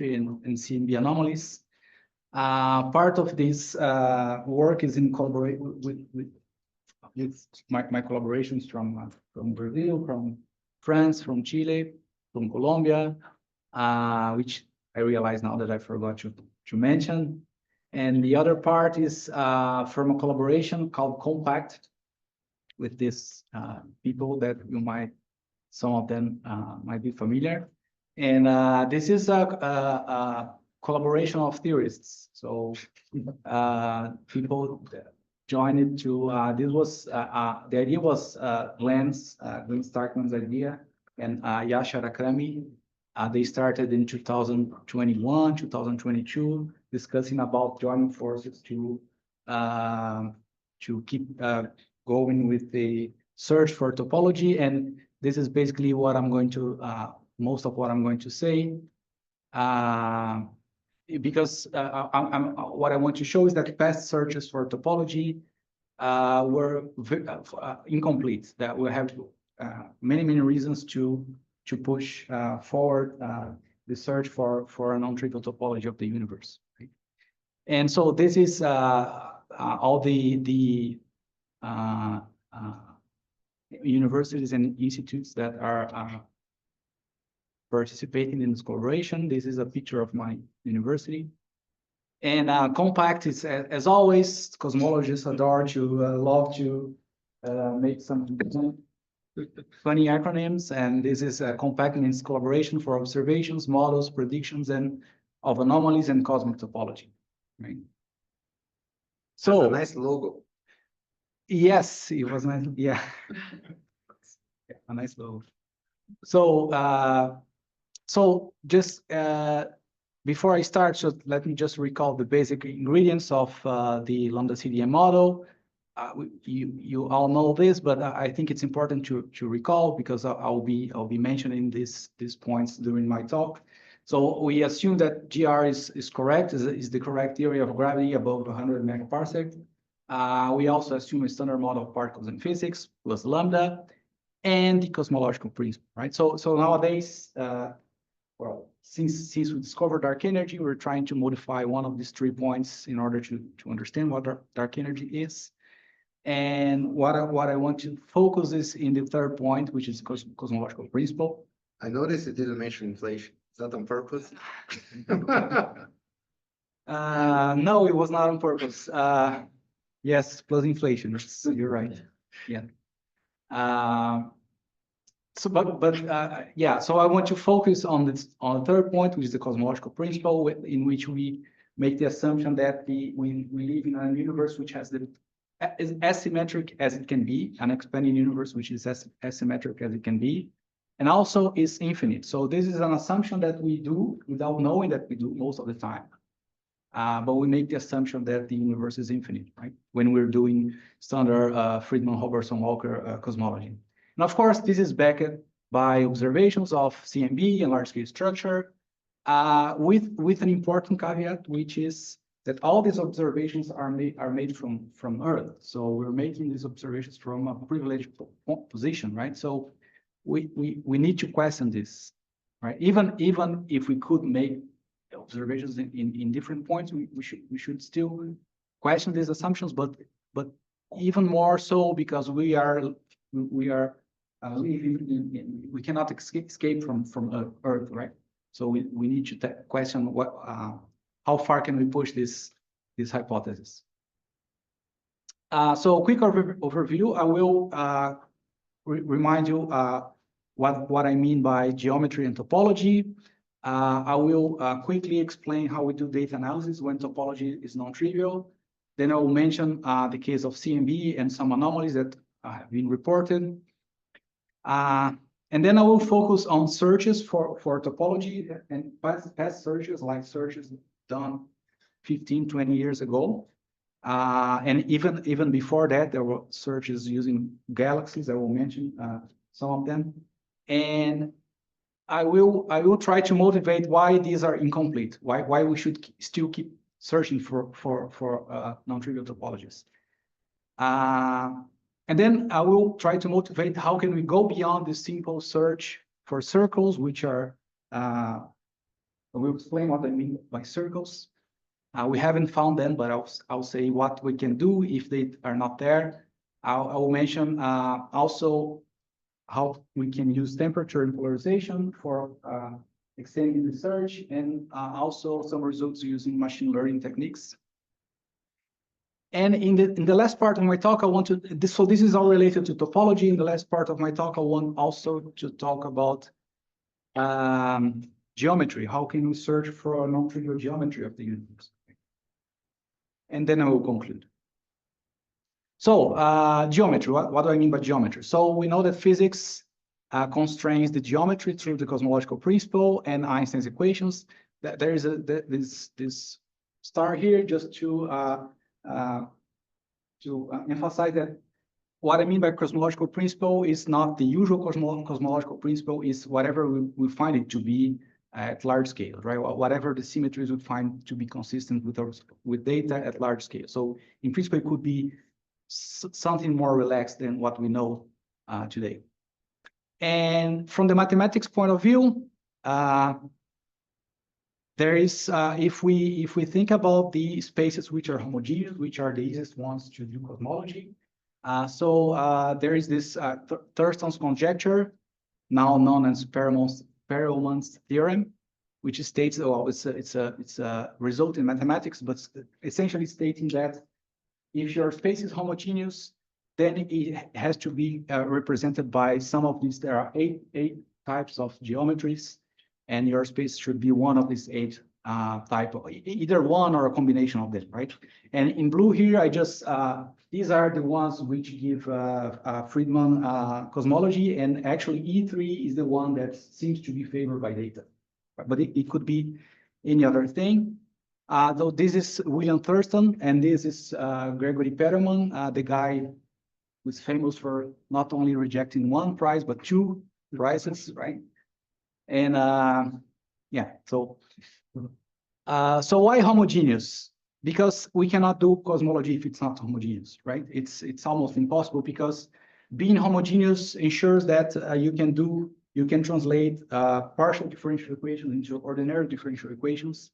and CMB Anomalies. Part of this work is in collaboration with my collaborations from Brazil, from France, from Chile, from Colombia, which I realize now that I forgot to mention. And the other part is from a collaboration called Compact with these people that some of them might be familiar. And this is a collaboration of theorists. So people joined it to, the idea was Glenn Starkman's idea and Yasha Rakrami. They started in 2021, 2022, discussing about joining forces to keep going with the search for topology. And this is basically what I'm going to, most of what I'm going to say. Because what I want to show is that past searches for topology were incomplete, that we have many reasons to push forward the search for a non-trivial topology of the universe. Right? And so this is all the universities and institutes that are participating in this collaboration. This is a picture of my university. And Compact is, as always, cosmologists love to make some funny acronyms. And this is Compact means collaboration for observations, models, predictions, and of anomalies and cosmic topology. Right? So that's a nice logo. Yes, it was nice. Yeah, a nice logo. So so just before I start, so let me just recall the basic ingredients of the Lambda CDM model. You all know this, but I think it's important to recall because I'll be mentioning these points during my talk. So we assume that GR is correct, is the correct theory of gravity above 100 megaparsec. We also assume a standard model of particles in physics plus lambda and the cosmological principle, right? So nowadays, well, since we discovered dark energy, we're trying to modify one of these 3 points in order to understand what dark energy is. And what I want to focus is in the third point, which is cosmological principle. I noticed it didn't mention inflation. Is that on purpose? No, it was not on purpose. Yes, plus inflation. You're right. Yeah. Yeah, so I want to focus on the third point, which is the cosmological principle, in which we make the assumption that we live in a universe which has is asymmetric as it can be, an expanding universe which is as asymmetric as it can be, and also is infinite. So this is an assumption that we do without knowing that we do most of the time. But we make the assumption that the universe is infinite, right? When we're doing standard Friedmann-Robertson-Walker cosmology. And of course, this is backed by observations of CMB and large-scale structure, with an important caveat, which is that all these observations are made from Earth. So we're making these observations from a privileged position, right? So we need to question this, right? Even if we could make observations in different points, we should still question these assumptions, but even more so because we cannot escape from Earth, right? So we need to question how far can we push this hypothesis. So quick overview. I will remind you what I mean by geometry and topology. I will quickly explain how we do data analysis when topology is non-trivial. Then I will mention the case of CMB and some anomalies that have been reported. And then I will focus on searches for topology and past searches, like searches done 15, 20 years ago. And even before that, there were searches using galaxies. I will mention some of them. And I will try to motivate why these are incomplete, why we should still keep searching for non-trivial topologies. And then I will try to motivate how can we go beyond this simple search for circles, which are I will explain what I mean by circles. We haven't found them, but I'll say what we can do if they are not there. I will mention also how we can use temperature and polarization for extending research, and also some results using machine learning techniques. And in the last part of my talk, I want to, so this is all related to topology. In the last part of my talk, I want also to talk about geometry. How can we search for a non-trivial geometry of the universe? And then I will conclude. So geometry, what do I mean by geometry? So we know that physics constrains the geometry through the cosmological principle and Einstein's equations. There is this star here just to emphasize that what I mean by cosmological principle is not the usual cosmological principle, is whatever we find it to be at large scale, right? Whatever the symmetries would find to be consistent with data at large scale. So in principle, it could be something more relaxed than what we know today. And from the mathematics point of view, there is, if we think about the spaces which are homogeneous, which are the easiest ones to do cosmology. There is this Thurston's conjecture, now known as Perelman's theorem, which states, well, it's a result in mathematics, but essentially stating that if your space is homogeneous, then it has to be represented by some of these. There are eight types of geometries, and your space should be one of these eight type of, either one or a combination of them, right? And in blue here, I just these are the ones which give Friedman cosmology, and actually E3 is the one that seems to be favored by data, but it could be any other thing. Though this is William Thurston, and this is Gregory Perelman, the guy who's famous for not only rejecting one prize, but two prizes, right? And yeah, so why homogeneous? Because we cannot do cosmology if it's not homogeneous, right? It's almost impossible, because being homogeneous ensures that you can translate partial differential equations into ordinary differential equations,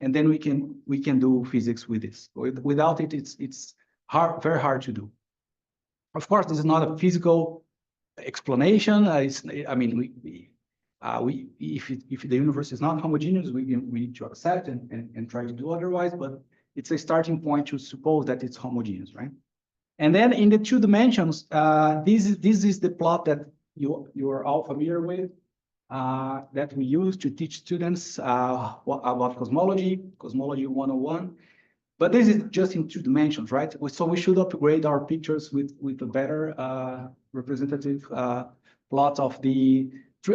and then we can do physics with this. Without it, it's very hard to do. Of course, this is not a physical explanation. I mean, if the universe is not homogeneous, we need to accept and try to do otherwise. But it's a starting point to suppose that it's homogeneous, right? And then in the two dimensions, this is the plot that you are all familiar with. That we use to teach students about cosmology 101. But this is just in two dimensions, right? So we should upgrade our pictures with a better representative plot of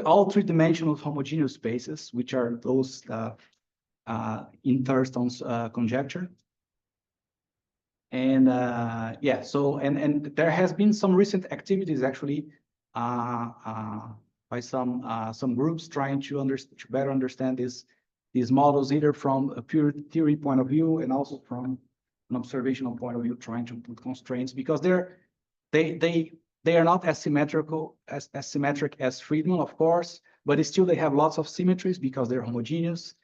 all three-dimensional homogeneous spaces, which are those in Thurston's conjecture. And yeah, so and there has been some recent activities actually by some groups trying to better understand these models, either from a pure theory point of view and also from an observational point of view, trying to put constraints, because they are not as symmetric as Friedman, of course, but still they have lots of symmetries because they're homogeneous,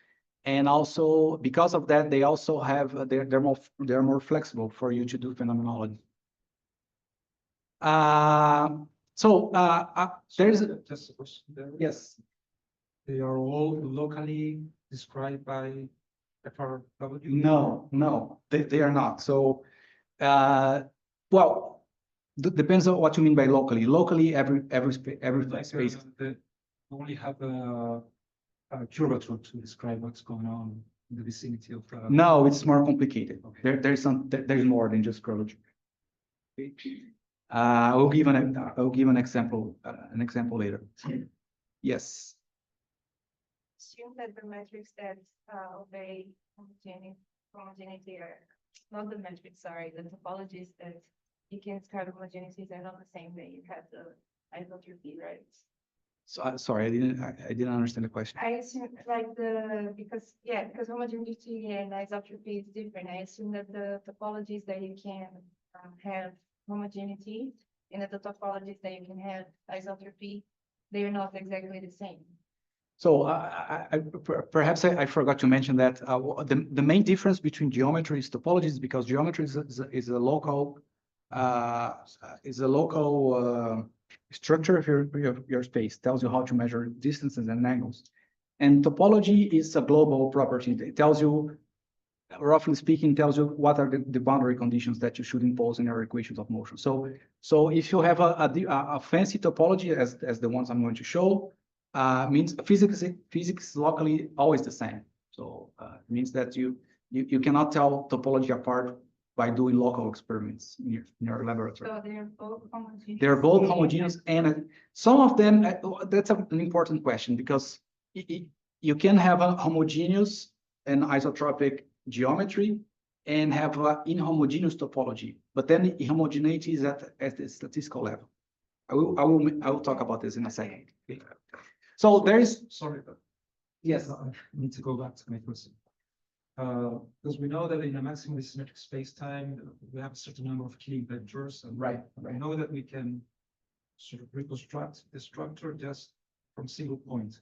and also because of that they also have they're more flexible for you to do phenomenology. There's just a question there. Yes. They are all locally described by FRW? No, they are not. So, well, depends on what you mean by locally. Locally, every space. They only have a curvature to describe what's going on in the vicinity of. No, it's more complicated. Okay. There's more than just curvature. I'll give an example later. Yes. Assume that the metrics that obey homogeneity are not the metrics, sorry, the topologies that you can describe homogeneities are not the same way. You have the isotropy, right? So sorry, I didn't understand the question. I assume because homogeneity and isotropy is different. I assume that the topologies that you can have homogeneity and that the topologies that you can have isotropy, they are not exactly the same. So perhaps I forgot to mention that the main difference between geometry and topology is because geometry is a local structure of your space, tells you how to measure distances and angles. And topology is a global property. It tells you, roughly speaking, tells you what are the boundary conditions that you should impose in your equations of motion. So if you have a fancy topology as the ones I'm going to show, means physics is locally always the same. So it means that you cannot tell topology apart by doing local experiments in your laboratory. So they're both homogeneous. They're both homogeneous, and some of them, that's an important question, because you can have a homogeneous and isotropic geometry and have inhomogeneous topology, but then homogeneity is at the statistical level. I will talk about this in a second. Okay. So there is, Sorry, but yes, I need to go back to my question. Because we know that in a maximally symmetric space-time, we have a certain number of Killing vectors, and right. I know that we can sort of reconstruct the structure just from single point,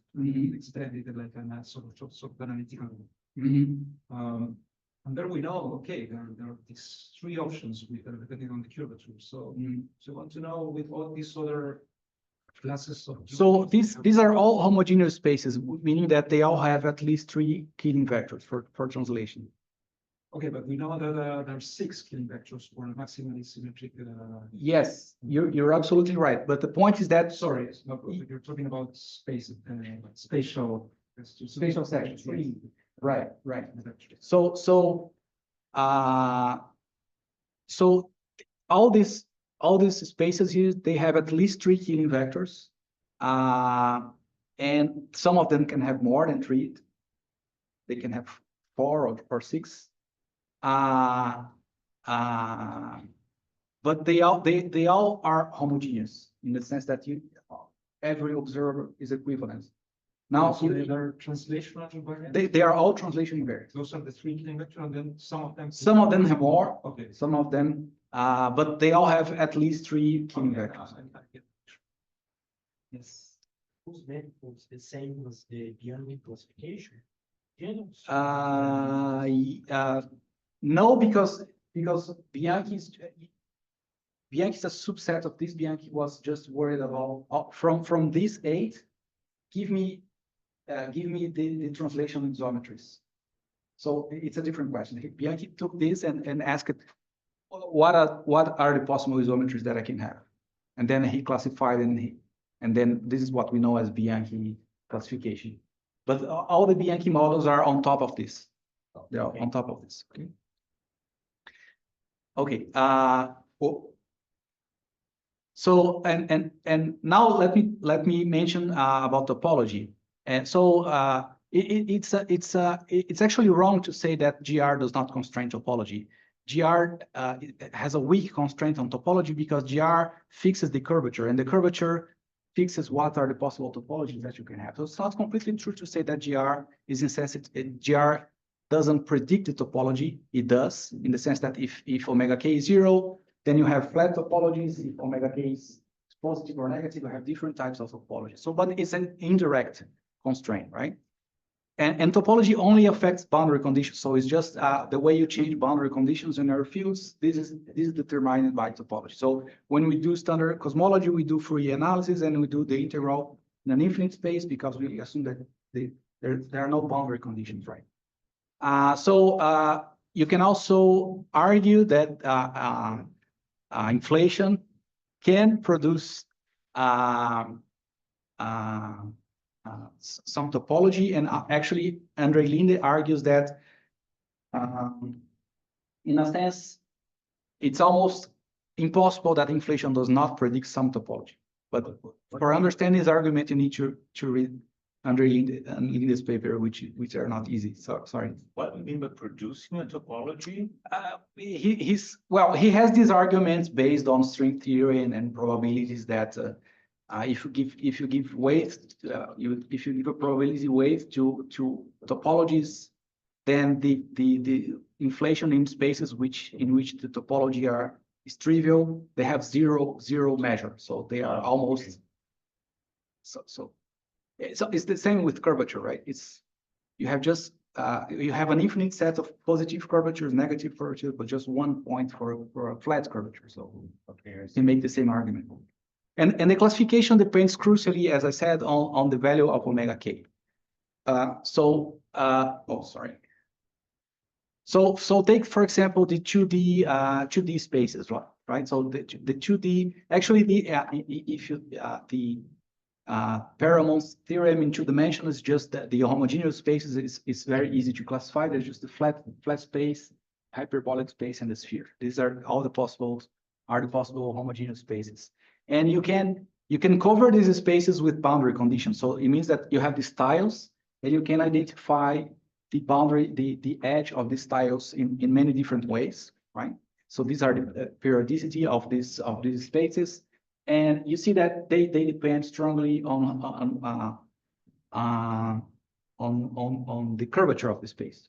extend it like a sort of analytical. And there we know, okay, there are these three options depending on the curvature. So, so I want to know with all these other classes of. So these are all homogeneous spaces, meaning that they all have at least 3 Killing vectors for translation. Okay, but we know that there are 6 Killing vectors for a maximally symmetric. Yes, you're absolutely right. But the point is that Sorry, it's not, you're talking about space, spatial sections. Yes. Right. So all these spaces here, they have at least 3 Killing vectors, and some of them can have more than 3. They can have 4 or 6. But they all are homogeneous in the sense that every observer is equivalent. Now, so they are translational invariants? they are all translation invariants. Those are the 3 Killing vectors, and then some of them. Some of them have more, Okay. some of them, but they all have at least 3 Killing vectors. I get it. Yes. Those variables the same as the Bianchi classification? No, because Bianchi is a subset of this. Bianchi was just worried about from these 8, give me the translation in geometries. So it's a different question. Bianchi took this and asked, what are the possible isometries that I can have? And then he classified, and then this is what we know as Bianchi classification. But all the Bianchi models are on top of this. They are on top of this. Okay. Okay. So and now let me mention about topology. And so it's actually wrong to say that GR does not constrain topology. GR has a weak constraint on topology because GR fixes the curvature, and the curvature fixes what are the possible topologies that you can have. So it's not completely true to say that GR is insensitive. GR doesn't predict the topology. It does, in the sense that if omega k is 0, then you have flat topologies. If omega k is positive or negative, you have different types of topology. So, but it's an indirect constraint, right? And topology only affects boundary conditions. So it's just the way you change boundary conditions in our fields. This is determined by topology. So when we do standard cosmology, we do Fourier analysis, and we do the integral in an infinite space because we assume that there are no boundary conditions, right? So you can also argue that inflation can produce some topology, and actually Andre Linde argues that in a sense it's almost impossible that inflation does not predict some topology. But for understanding his argument, you need to read Andre Linde's paper, which are not easy. So sorry. What do you mean by producing a topology? He has these arguments based on string theory and probabilities that if you give weight, if you give a probability weight to topologies, then the inflation in spaces in which the topology is trivial, they have zero measure. So they are almost so So it's the same with curvature, right? You have just you have an infinite set of positive curvatures, negative curvatures, but just one point for a flat curvature. So Okay, you can make the same argument. And the classification depends crucially, as I said, on the value of omega k. Sorry. So take, for example, the 2D spaces, right? So the 2D, actually, Paramon's theorem in 2 dimensions is just that the homogeneous spaces is very easy to classify. There's just the flat space, hyperbolic space, and the sphere. These are all the possible homogeneous spaces. And you can cover these spaces with boundary conditions. So it means that you have these tiles, and you can identify the boundary, the edge of these tiles in many different ways, right? So these are the periodicity of these spaces. And you see that they depend strongly on the curvature of the space.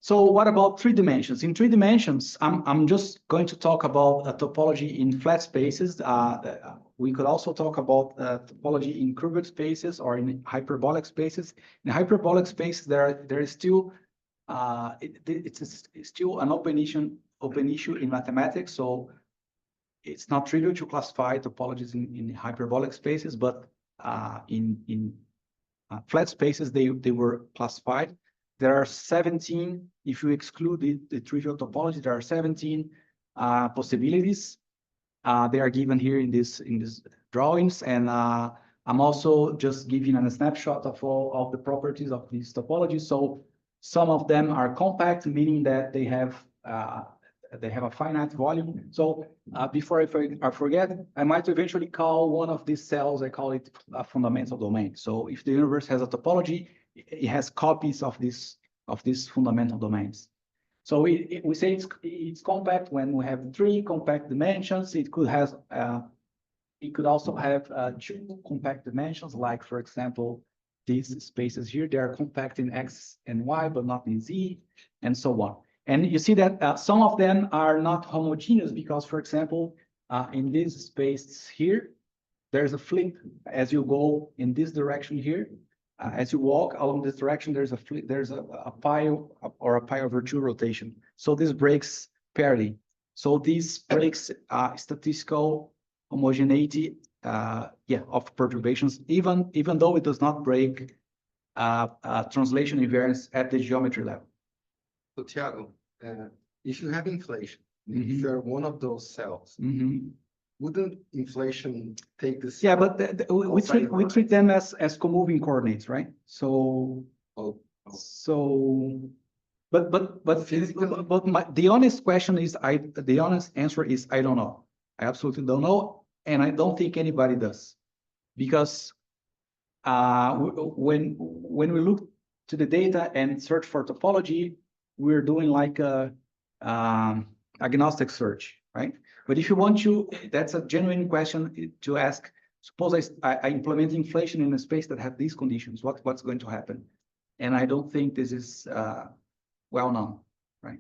So what about 3 dimensions? In 3 dimensions, I'm just going to talk about a topology in flat spaces. We could also talk about topology in curved spaces or in hyperbolic spaces. In hyperbolic spaces, there is still it's still an open issue in mathematics. So it's not trivial to classify topologies in hyperbolic spaces, but in flat spaces, they were classified. There are 17, if you exclude the trivial topology, there are 17 possibilities. They are given here in these drawings, and I'm also just giving a snapshot of all of the properties of these topologies. So some of them are compact, meaning that they have a finite volume. So before I forget, I might eventually call one of these cells, I call it a fundamental domain. So if the universe has a topology, it has copies of these fundamental domains. So we say it's compact when we have 3 compact dimensions. It could also have 2 compact dimensions, like, for example, these spaces here. They are compact in X and Y, but not in Z, and so on. And you see that some of them are not homogeneous because, for example, in this space here, there's a flip as you go in this direction here. As you walk along this direction, there's a pi or a pi over 2 rotation. So this breaks parity. So this breaks statistical homogeneity of perturbations, even though it does not break translation invariance at the geometry level. So Thiago, if you have inflation, if you're one of those cells, wouldn't inflation take this? Yeah, but we treat them as comoving coordinates, right? So the honest question is the honest answer is I don't know. I absolutely don't know, and I don't think anybody does, because when we look to the data and search for topology, we're doing like a agnostic search, right? But if you want to, that's a genuine question to ask. Suppose I implement inflation in a space that have these conditions, what's going to happen? And I don't think this is well known, right?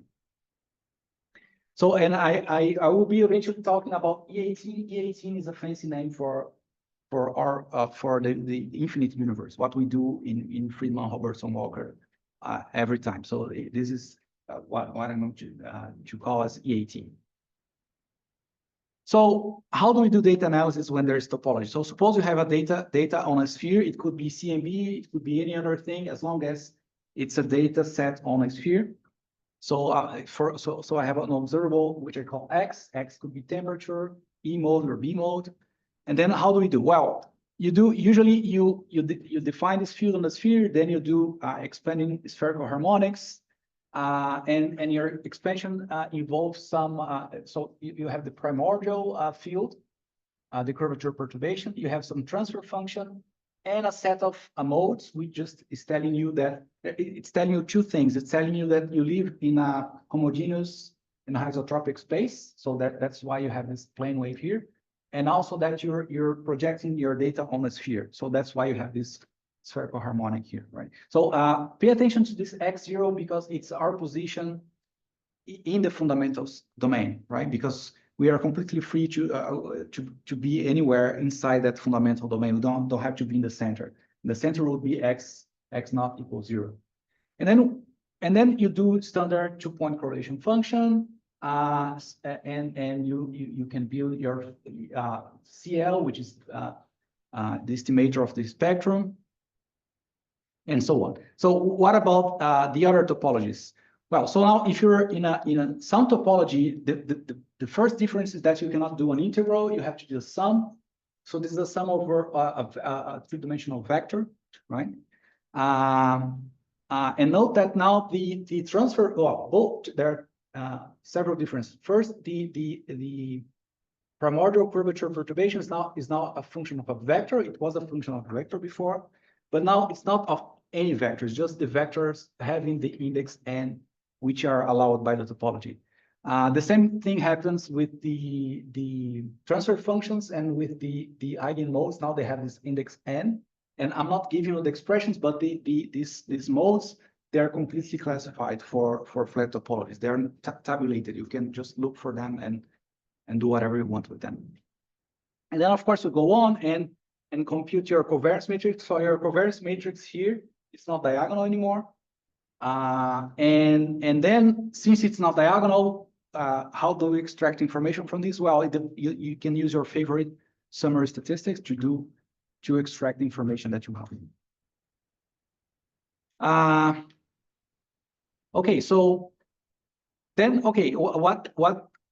So, and I will be eventually talking about E18. E18 is a fancy name for the infinite universe, what we do in Friedman, Robertson, Walker every time. So this is what I'm going to call as E18. So how do we do data analysis when there's topology? So suppose you have a data on a sphere. It could be CMB, it could be any other thing, as long as it's a data set on a sphere. So so I have an observable which I call X. X could be temperature, E mode or B mode. And then how do we do? Well, usually you define this field on the sphere, then you do expanding spherical harmonics. And your expansion involves some, so you have the primordial field, the curvature perturbation, you have some transfer function, and a set of modes, which just is telling you that, it's telling you 2 things. It's telling you that you live in a homogeneous and isotropic space, so that's why you have this plane wave here, and also that you're projecting your data on a sphere, so that's why you have this spherical harmonic here, right? So pay attention to this X0 because it's our position in the fundamentals domain, right? Because we are completely free to be anywhere inside that fundamental domain. We don't have to be in the center. The center will be x naught equals 0. And then you do standard 2-point correlation function, and you can build your CL, which is the estimator of the spectrum, and so on. So what about the other topologies? Well, so now if you're in a sum topology, the first difference is that you cannot do an integral. You have to do a sum. So this is a sum over a three-dimensional vector, right? And note that now the transfer, well, both there are several differences. First, the primordial curvature perturbation is now a function of a vector. It was a function of a vector before, but now it's not of any vectors, just the vectors having the index n, which are allowed by the topology. The same thing happens with the transfer functions and with the eigenmodes. Now they have this index n, and I'm not giving you the expressions, but these modes, they are completely classified for flat topologies. They are tabulated. You can just look for them and do whatever you want with them. And then of course you go on and compute your covariance matrix. So your covariance matrix here, it's not diagonal anymore. And then since it's not diagonal, how do we extract information from this? Well, you can use your favorite summary statistics to extract the information that you have. Okay, so then, okay, what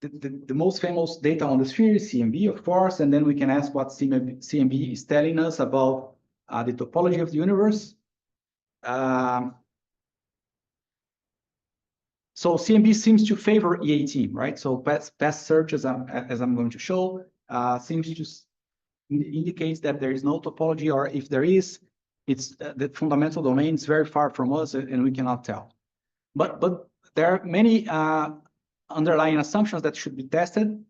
the most famous data on the sphere is CMB, of course, and then we can ask what CMB is telling us about the topology of the universe. So CMB seems to favor E18, right? So past search, as I'm going to show, seems to indicates that there is no topology, or if there is, it's the fundamental domain is very far from us, and we cannot tell. But there are many underlying assumptions that should be tested,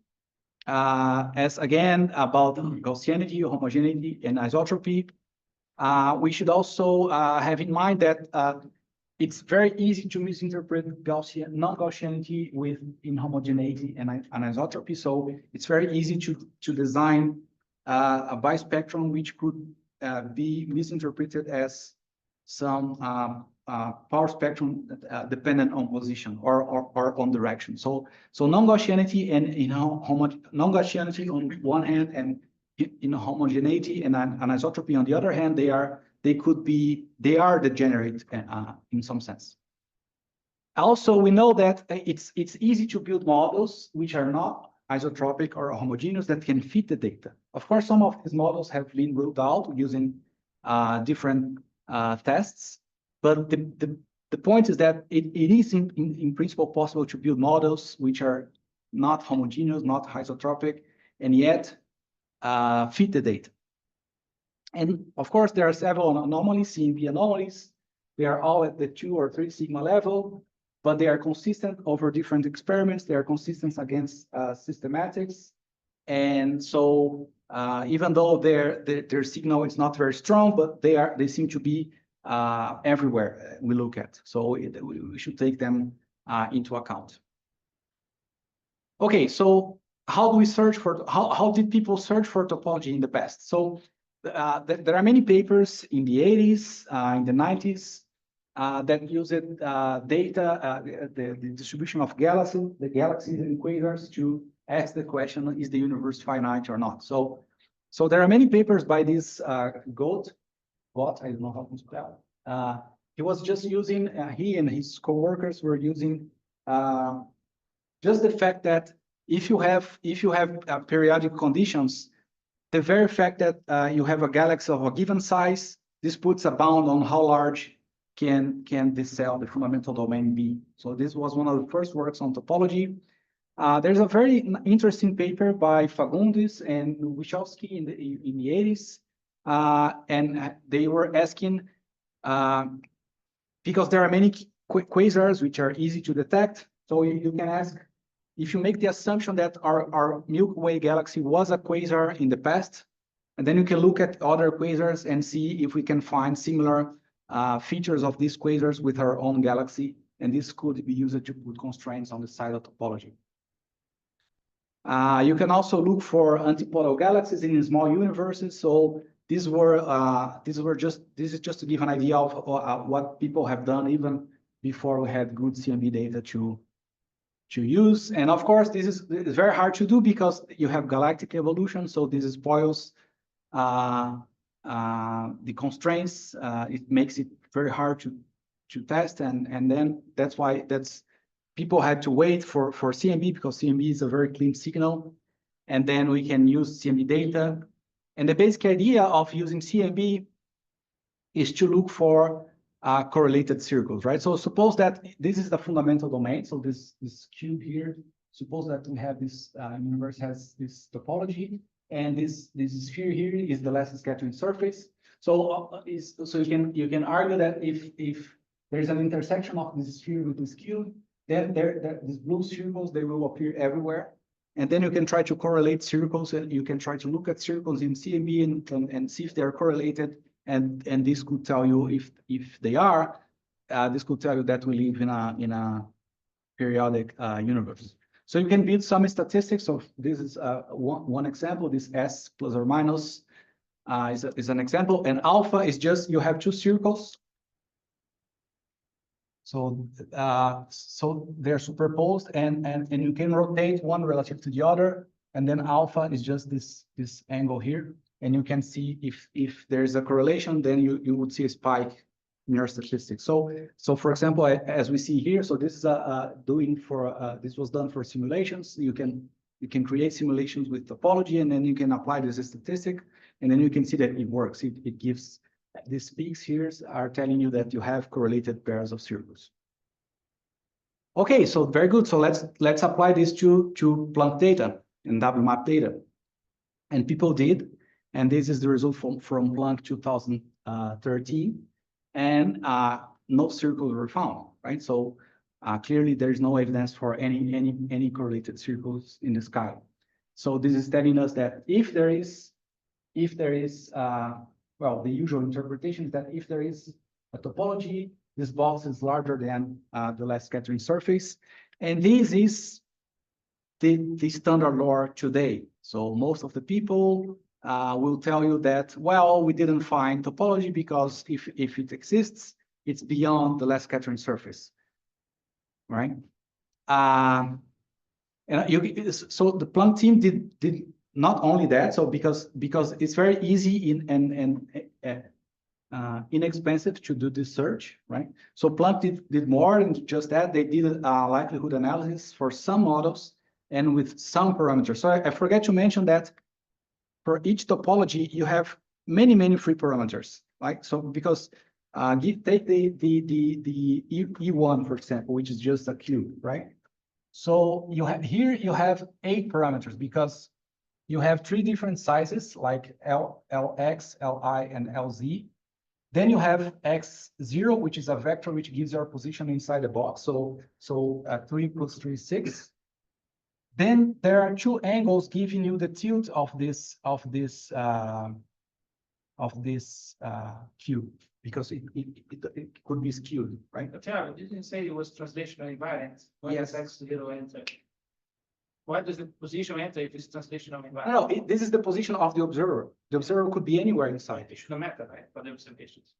as again about Gaussianity, homogeneity, and isotropy. We should also have in mind that it's very easy to misinterpret non-Gaussianity with inhomogeneity and anisotropy. So it's very easy to design a bispectrum which could be misinterpreted as some power spectrum dependent on position or on direction. So non-Gaussianity and non-Gaussianity on one hand and homogeneity and anisotropy on the other hand, they are degenerate in some sense. Also, we know that it's easy to build models which are not isotropic or homogeneous that can fit the data. Of course, some of these models have been ruled out using different tests, but the point is that it is in principle possible to build models which are not homogeneous, not isotropic, and yet fit the data. And of course, there are several anomalies, CMB anomalies. They are all at the 2 or 3 sigma level, but they are consistent over different experiments. They are consistent against systematics. And so even though their signal is not very strong, but they seem to be everywhere we look at. So we should take them into account. Okay, so how do we search for, how did people search for topology in the past? So there are many papers in the 80s, in the 90s, that used data, the distribution of the galaxies and quasars to ask the question, is the universe finite or not? So there are many papers by this Goat, I don't know how to spell. He was just using, he and his co-workers were using just the fact that if you have periodic conditions, the very fact that you have a galaxy of a given size, this puts a bound on how large can this cell, the fundamental domain, be. So this was one of the first works on topology. There's a very interesting paper by Fagundes and Wachowski in the 80s, and they were asking, because there are many quasars which are easy to detect, so you can ask, if you make the assumption that our Milky Way galaxy was a quasar in the past, and then you can look at other quasars and see if we can find similar features of these quasars with our own galaxy, and this could be used to put constraints on the side of topology. You can also look for antipodal galaxies in small universes. So this is just to give an idea of what people have done even before we had good CMB data to use. And of course, this is very hard to do because you have galactic evolution. So this spoils the constraints. It makes it very hard to test, and then that's why people had to wait for CMB, because CMB is a very clean signal, and then we can use CMB data. And the basic idea of using CMB is to look for correlated circles, right? So suppose that this is the fundamental domain. So this cube here, suppose that we have this universe has this topology, and this sphere here is the less scattering surface. So you can argue that if there's an intersection of this sphere with this cube, then these blue circles, they will appear everywhere. And then you can try to correlate circles, and you can try to look at circles in CMB and see if they're correlated. And this could tell you if they are, this could tell you that we live in a periodic universe. So you can build some statistics. So this is one example. This S plus or minus is an example, and alpha is just you have two circles. So they're superposed, and you can rotate one relative to the other, and then alpha is just this angle here, and you can see if there's a correlation, then you would see a spike in your statistics. So for example, as we see here, so this is this was done for simulations. You can create simulations with topology, and then you can apply this statistic, and then you can see that it works. It gives. These peaks here are telling you that you have correlated pairs of circles. Okay, so very good. So let's apply this to Planck data and WMAP data. And people did, and this is the result from Planck 2013, and no circles were found, right? So clearly there is no evidence for any correlated circles in the sky. So this is telling us that if there is well, the usual interpretation is that if there is a topology, this box is larger than the less scattering surface. And this is the standard law today. So most of the people will tell you that, well, we didn't find topology because if it exists, it's beyond the less scattering surface, right? And so the Planck team did not only that, so because it's very easy and inexpensive to do this search, right? So Planck did more than just that. They did a likelihood analysis for some models and with some parameters. So I forget to mention that for each topology, you have many free parameters, right? So because take the E1, for example, which is just a cube, right? So you have 8 parameters because you have 3 different sizes like LX, LI, and LZ. Then you have X0, which is a vector which gives your position inside the box. So 3 plus 3 is 6. Then there are 2 angles giving you the tilt of this cube, because it could be skewed, right? But yeah, you didn't say it was translational invariant. Why Yes. does X0 enter? Why does the position enter if it's translational invariant? No, this is the position of the observer. The observer could be anywhere inside. It shouldn't matter, right, for the observations.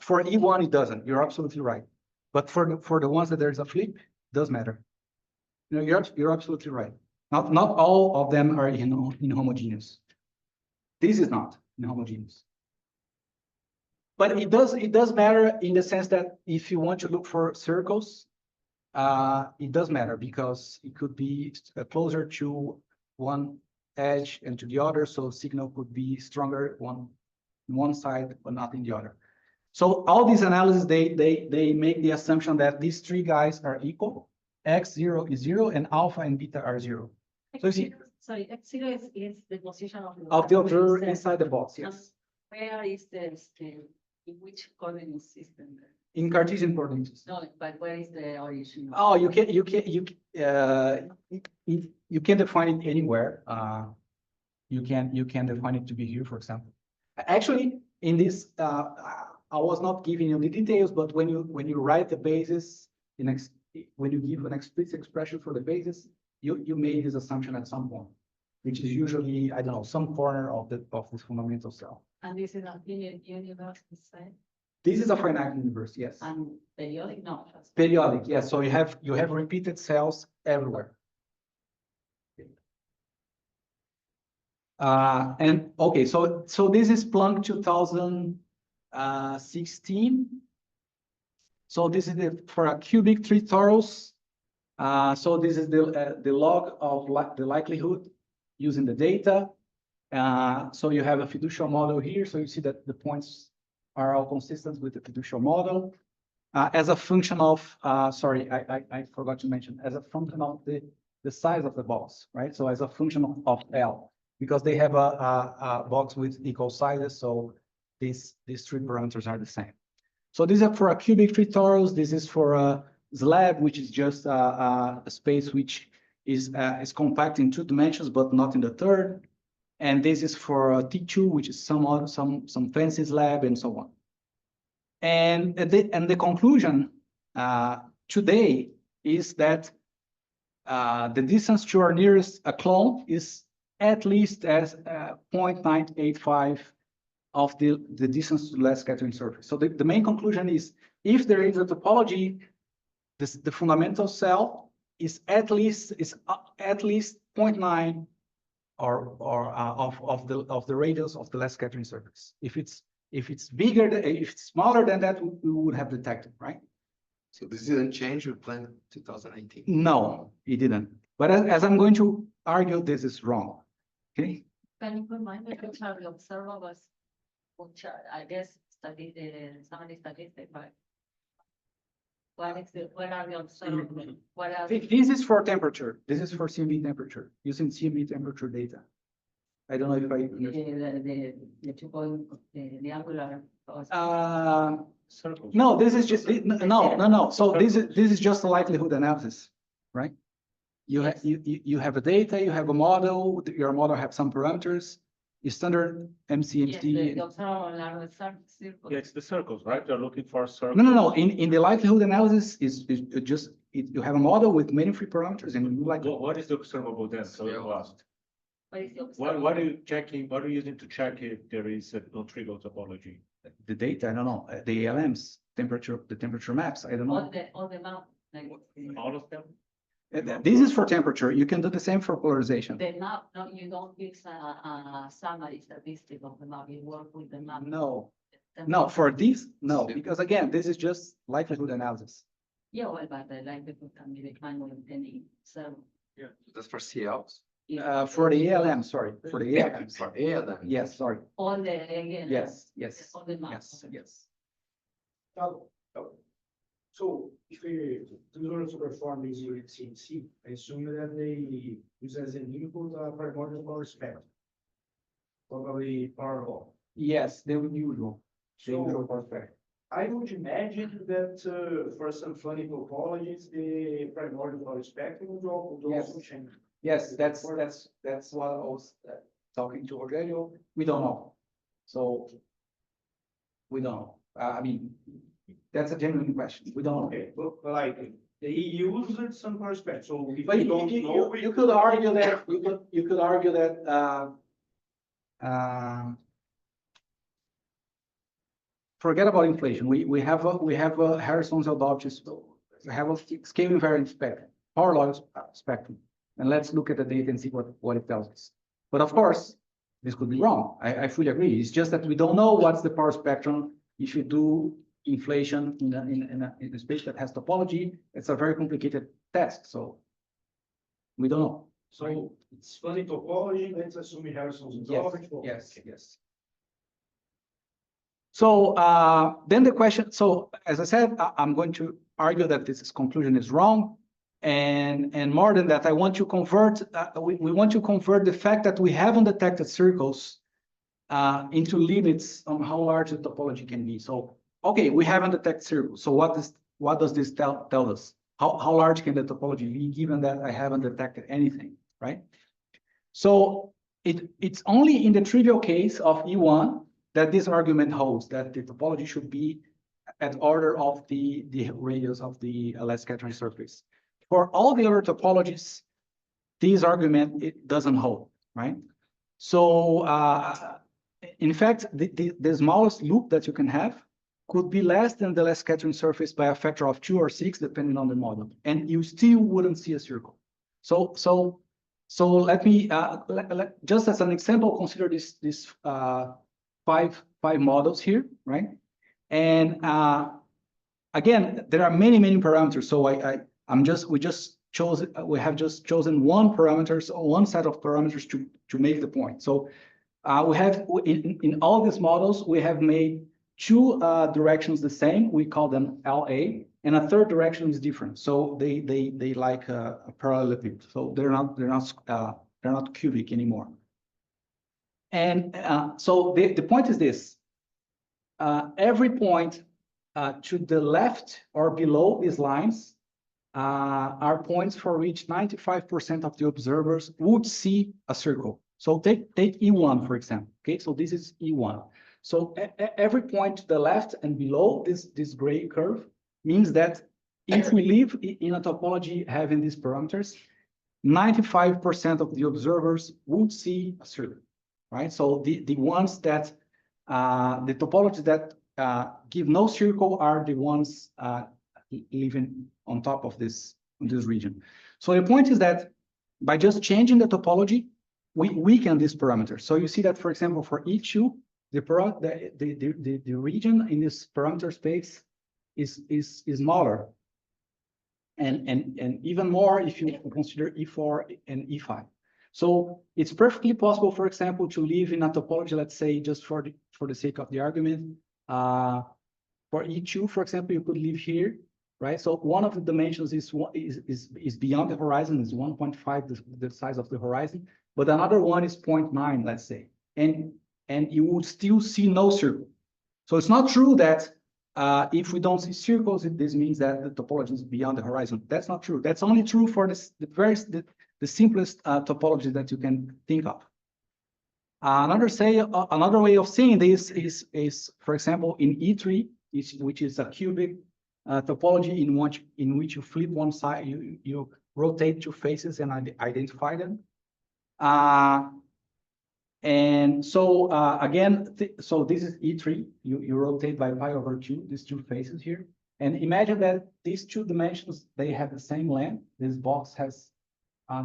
For E1, it doesn't. You're absolutely right. But for the ones that there's a flip, it does matter. You know, you're absolutely right. Not all of them are inhomogeneous. This is not inhomogeneous. But it does matter in the sense that if you want to look for circles, it does matter because it could be closer to one edge and to the other, so signal could be stronger on one side but not in the other. So all these analyses, they make the assumption that these 3 guys are equal. X0 is 0 and alpha and beta are 0. So you see, Sorry, X0 is the position of the observer inside the box, yes. Where is in which coordinate system? In Cartesian coordinates. No, but where is the origin? Oh, you can define it anywhere. You can define it to be here, for example. Actually, in this, I was not giving you the details, but when you write the basis when you give an explicit expression for the basis, you made this assumption at some point, which is usually, I don't know, some corner of this fundamental cell. And this is a universe, right? This is a finite universe, yes. And periodic, no. Periodic, yes. So you have repeated cells everywhere. And okay, so this is Planck 2016. So this is for a cubic 3 torus. So this is the log of the likelihood using the data. So you have a fiducial model here. So you see that the points are all consistent with the fiducial model. As a function of, sorry, I forgot to mention, as a function of the size of the box, right? So as a function of L, because they have a box with equal sizes. So these three parameters are the same. So these are for a cubic 3 torus. This is for a slab, which is just a space which is compact in 2 dimensions, but not in the third. And this is for a T2, which is some fancy slab and so on. And the conclusion today is that the distance to our nearest clone is at least as 0.985 of the distance to the last scattering surface. So the main conclusion is, if there is a topology, the fundamental cell is at least 0.9 of the radius of the last scattering surface. If it's bigger, if it's smaller than that, we would have detected, right? So this didn't change with Plan 2018? No, it didn't. But as I'm going to argue, this is wrong. Okay. Can you remind me which are the observables, which are, I guess, studied some of the statistics, but what are the observables? What are This is for temperature. This is for CMB temperature, using CMB temperature data. I don't know if I understand. the 2 point, the angular? Circles. No, this is just no. So this is just a likelihood analysis, right? You have a data, you have a model. Your model have some parameters. Your standard MCMC. Yes, the observable are the circles. Yeah, it's the circles, right? They're looking for circles. No. In the likelihood analysis, you have a model with many free parameters, and you like What is the observable then? So you asked. What is the What observable? are you checking? What are you using to check if there is a no-trivial topology? the data. I don't know the ALMs, the temperature maps. I don't know. All the map, like, All of them? This is for temperature. You can do the same for polarization. the map, no, you don't use a summary statistic of the map, you work with the map. No, for this, no, because again, this is just likelihood analysis. Yeah, well, but the likelihood can be defined with any, so. That's for CLs? For the ALM, sorry, for the ALM. For ALM? Yes, sorry. All the, again. Yes. All the map. Yes. So if we order to perform these unit CNC, I assume that they use as an input primordial power spectrum. Probably power law. Yes, the usual. The usual So prospect. I would imagine that for some funny topologies, the primordial power spectrum would also change. Yes, that's what I was talking to Rogelio. We don't know. So we don't know. I mean, that's a genuine question. We don't know. Okay, but like they use some power spectrum. So if But we don't know, you could argue that you could argue that forget about inflation. We have a Harrison-Zell-Dodge. We have a scale invariant spectrum, power law spectrum, and let's look at the data and see what it tells us. But of course, this could be wrong. I fully agree. It's just that we don't know what's the power spectrum if you do inflation in a space that has topology. It's a very complicated task, so we don't know. so it's funny topology, let's assume Harrison's Yes. So then the question, so as I said, I'm going to argue that this conclusion is wrong. And more than that, I want to convert, we want to convert the fact that we haven't detected circles into limits on how large the topology can be. So, okay, we haven't detected circles. So what does this tell us? How large can the topology be, given that I haven't detected anything, right? So it's only in the trivial case of E1 that this argument holds, that the topology should be at order of the radius of the last scattering surface. For all the other topologies, this argument, it doesn't hold, right? So in fact, the smallest loop that you can have could be less than the last scattering surface by a factor of 2 or 6, depending on the model, and you still wouldn't see a circle. So let me just as an example, consider this five models here, right? And again, there are many parameters. So we have just chosen one set of parameters to make the point. So we have in all these models, we have made two directions the same. We call them LA, and a third direction is different. So they like a parallelepiped. So they're not cubic anymore. And so the point is this: every point to the left or below these lines are points for which 95% of the observers would see a circle. So take E1, for example. Okay, so this is E1. So every point to the left and below this gray curve means that if we live in a topology having these parameters, 95% of the observers would see a circle, right? So the ones that, the topologies that give no circle are the ones living on top of this region. So the point is that by just changing the topology, we weaken these parameters. So you see that, for example, for E2, the region in this parameter space is smaller, and even more if you consider E4 and E5. So it's perfectly possible, for example, to live in a topology, let's say, just for the sake of the argument, for E2, for example, you could live here, right? So one of the dimensions is beyond the horizon, is 1.5 the size of the horizon, but another one is 0.9, let's say, and you would still see no circle. So it's not true that if we don't see circles, this means that the topology is beyond the horizon. That's not true. That's only true for the simplest topology that you can think of. Another way of seeing this is, for example, in E3, which is a cubic topology in which you flip one side, you rotate two faces and identify them. And so again, so this is E3. You rotate by pi/2 these two faces here, and imagine that these two dimensions, they have the same length. This box has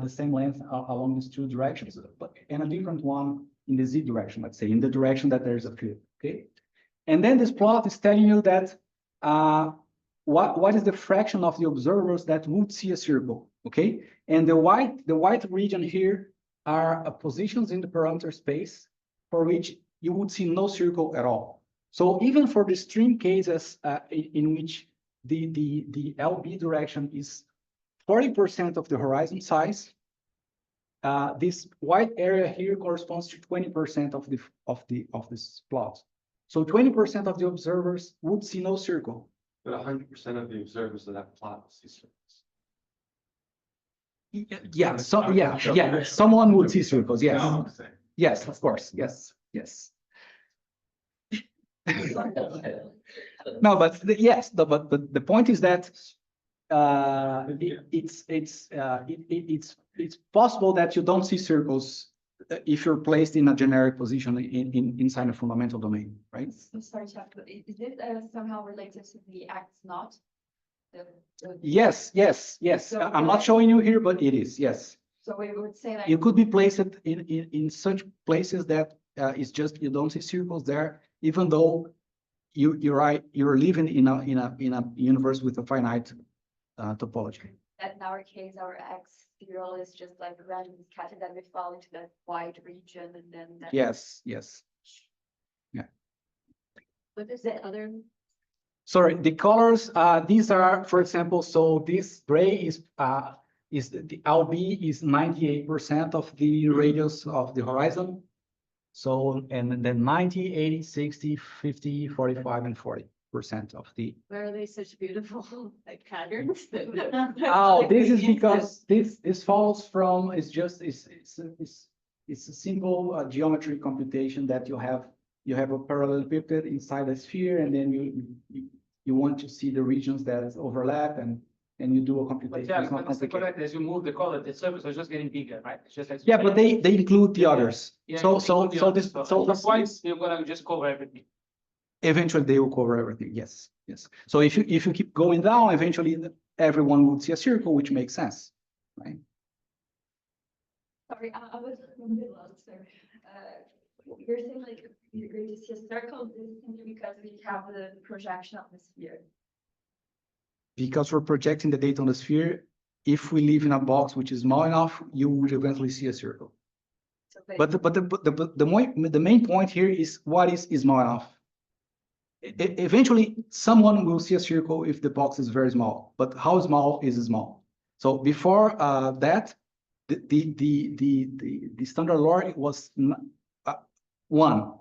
the same length along these two directions, but and a different one in the z direction. Let's say in the direction that there is a field. Okay, and then this plot is telling you that what is the fraction of the observers that would see a circle. Okay, and the white region here are positions in the parameter space for which you would see no circle at all. So even for the extreme cases in which the LB direction is 40% of the horizon size, this white area here corresponds to 20% of this plot. So 20% of the observers would see no circle. But 100% of the observers of that plot will see circles. Yeah, someone would see circles, yes. No, Yes, of course, yes. No, but but the point is that it's possible that you don't see circles if you're placed in a generic position inside a fundamental domain, right? I'm sorry, Chuck, but is it somehow related to the X naught? Yes. So I'm not showing you here, but it is, yes. So we would say that You could be placed in such places that it's just you don't see circles there, even though you're living in a universe with a finite topology. that in our case, our X zero is just like a random scatter that we fall into that wide region and then that. Yes. What is the other? Sorry, the colors, these are, for example, so this gray is the LB is 98% of the radius of the horizon. So, and then 90, 80, 60, 50, 45, and 40% of the. Where are they such beautiful like patterns? Oh, this is because this follows from, it's a simple geometry computation that you have a parallelepiped inside a sphere, and then you want to see the regions that overlap, and and you do a But computation. yeah, It's not that's complicated. correct. As you move the color, the surface is just getting bigger, right? It's just like. Yeah, but they include the Yeah, others. Yeah, So you include the others. so this Otherwise, you're gonna just cover everything. eventually they will cover everything. Yes, yes. So if you keep going down, eventually everyone would see a circle, which makes sense, right? Sorry, I was a bit lost, sir. You're saying like you're going to see a circle, this is simply because we have the projection of the sphere. Because we're projecting the data on the sphere, if we live in a box which is small enough, you would eventually see a circle. So But the main point here is what is small enough. Eventually, someone will see a circle if the box is very small. But how small is small? So before that, the standard law was 1,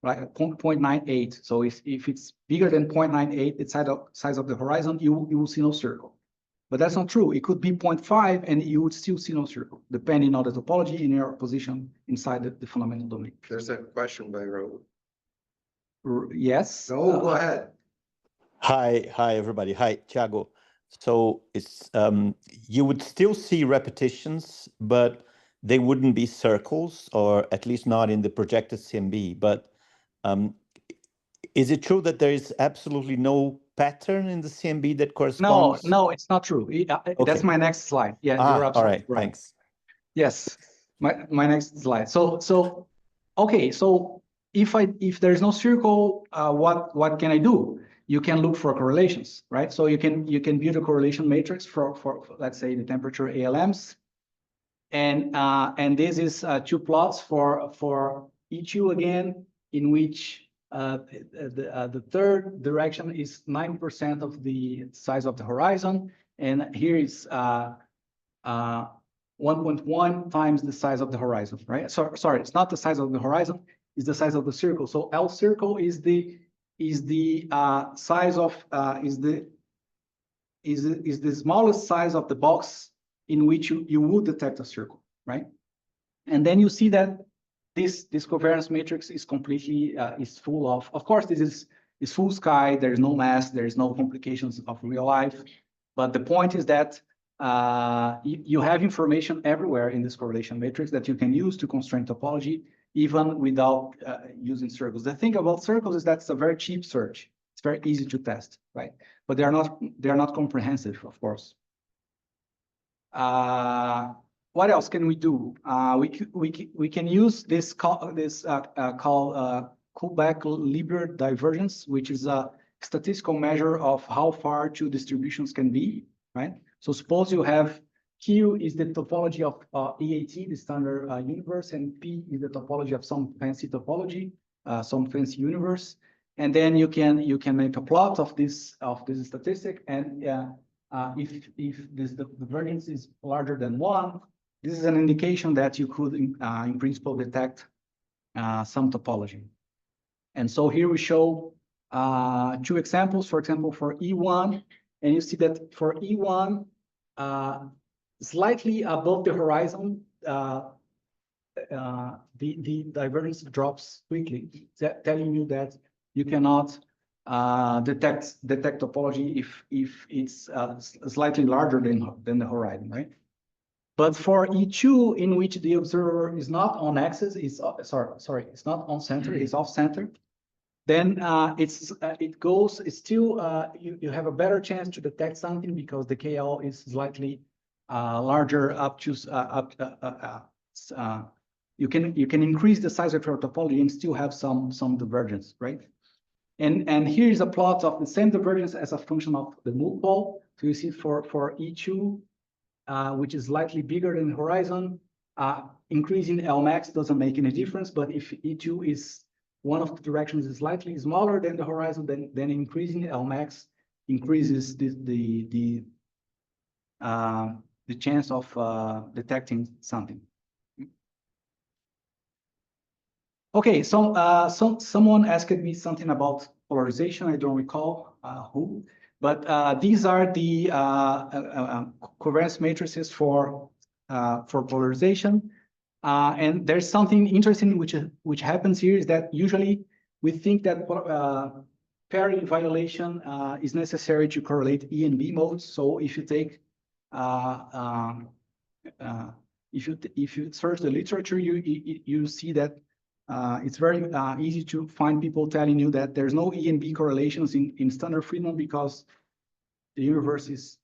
right? 0.98. So if it's bigger than 0.98, the size of the horizon, you will see no circle. But that's not true. It could be 0.5 and you would still see no circle, depending on the topology and your position inside the fundamental domain. There's a question by Raul. Yes. No, go ahead. Hi, everybody. Hi, Thiago. So it's you would still see repetitions, but they wouldn't be circles, or at least not in the projected CMB. But is it true that there is absolutely no pattern in the CMB that corresponds? No, it's not true. That's my next slide. Yeah, you're absolutely all right. right. Thanks. Yes, my next slide. So okay, so if there's no circle, what can I do? You can look for correlations, right? So you can build a correlation matrix for let's say the temperature ALMs, and this is 2 plots for E2 again, in which the third direction is 9% of the size of the horizon, and here is 1.1 times the size of the horizon, right? So sorry, it's not the size of the horizon, it's the size of the circle. So L circle is the size of is the smallest size of the box in which you would detect a circle, right? And then you see that this covariance matrix is completely is full of course, this is full sky. There is no mass, there is no complications of real life. But the point is that you have information everywhere in this correlation matrix that you can use to constrain topology, even without using circles. The thing about circles is that it's a very cheap search. It's very easy to test, right? But they are not comprehensive, of course. What else can we do? We can use this called Kullback-Leibler divergence, which is a statistical measure of how far two distributions can be, right? So suppose you have Q is the topology of EAT, the standard universe, and P is the topology of some fancy topology, some fancy universe, and then you can make a plot of this statistic, and if the divergence is larger than 1, this is an indication that you could in principle detect some topology. And so here we show 2 examples. For example, for E1, and you see that for E1, slightly above the horizon, the divergence drops quickly, telling you that you cannot detect topology if it's slightly larger than the horizon, right? But for E2, in which the observer is not on axis, it's not on center, it's off center, then it's still you have a better chance to detect something because the KL is slightly larger up to you can increase the size of your topology and still have some divergence, right? And here is a plot of the same divergence as a function of the multipole. So you see for E2, which is slightly bigger than the horizon, increasing Lmax doesn't make any difference. But if E2 is one of the directions is slightly smaller than the horizon, then increasing Lmax increases the chance of detecting something. Okay, so someone asked me something about polarization. I don't recall who, but these are the covariance matrices for polarization. And there's something interesting which happens here is that usually we think that parity violation is necessary to correlate E and B modes. So if you take if you search the literature, you see that it's very easy to find people telling you that there's no E and B correlations in standard Friedman because the universe is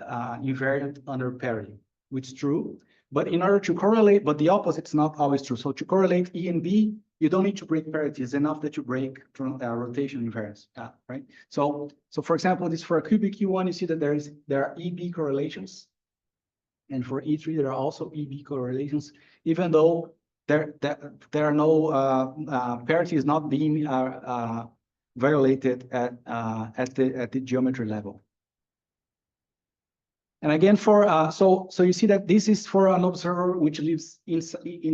invariant under parity, which is true. But in order to correlate, but the opposite is not always true. So to correlate E and B, you don't need to break parity. It's enough that you break rotation invariance, right? So for example, this for a cubic Q1, you see that there are EB correlations. And for E3, there are also EB correlations, even though there are no parity is not being violated at the geometry level. And again, so you see that this is for an observer which lives in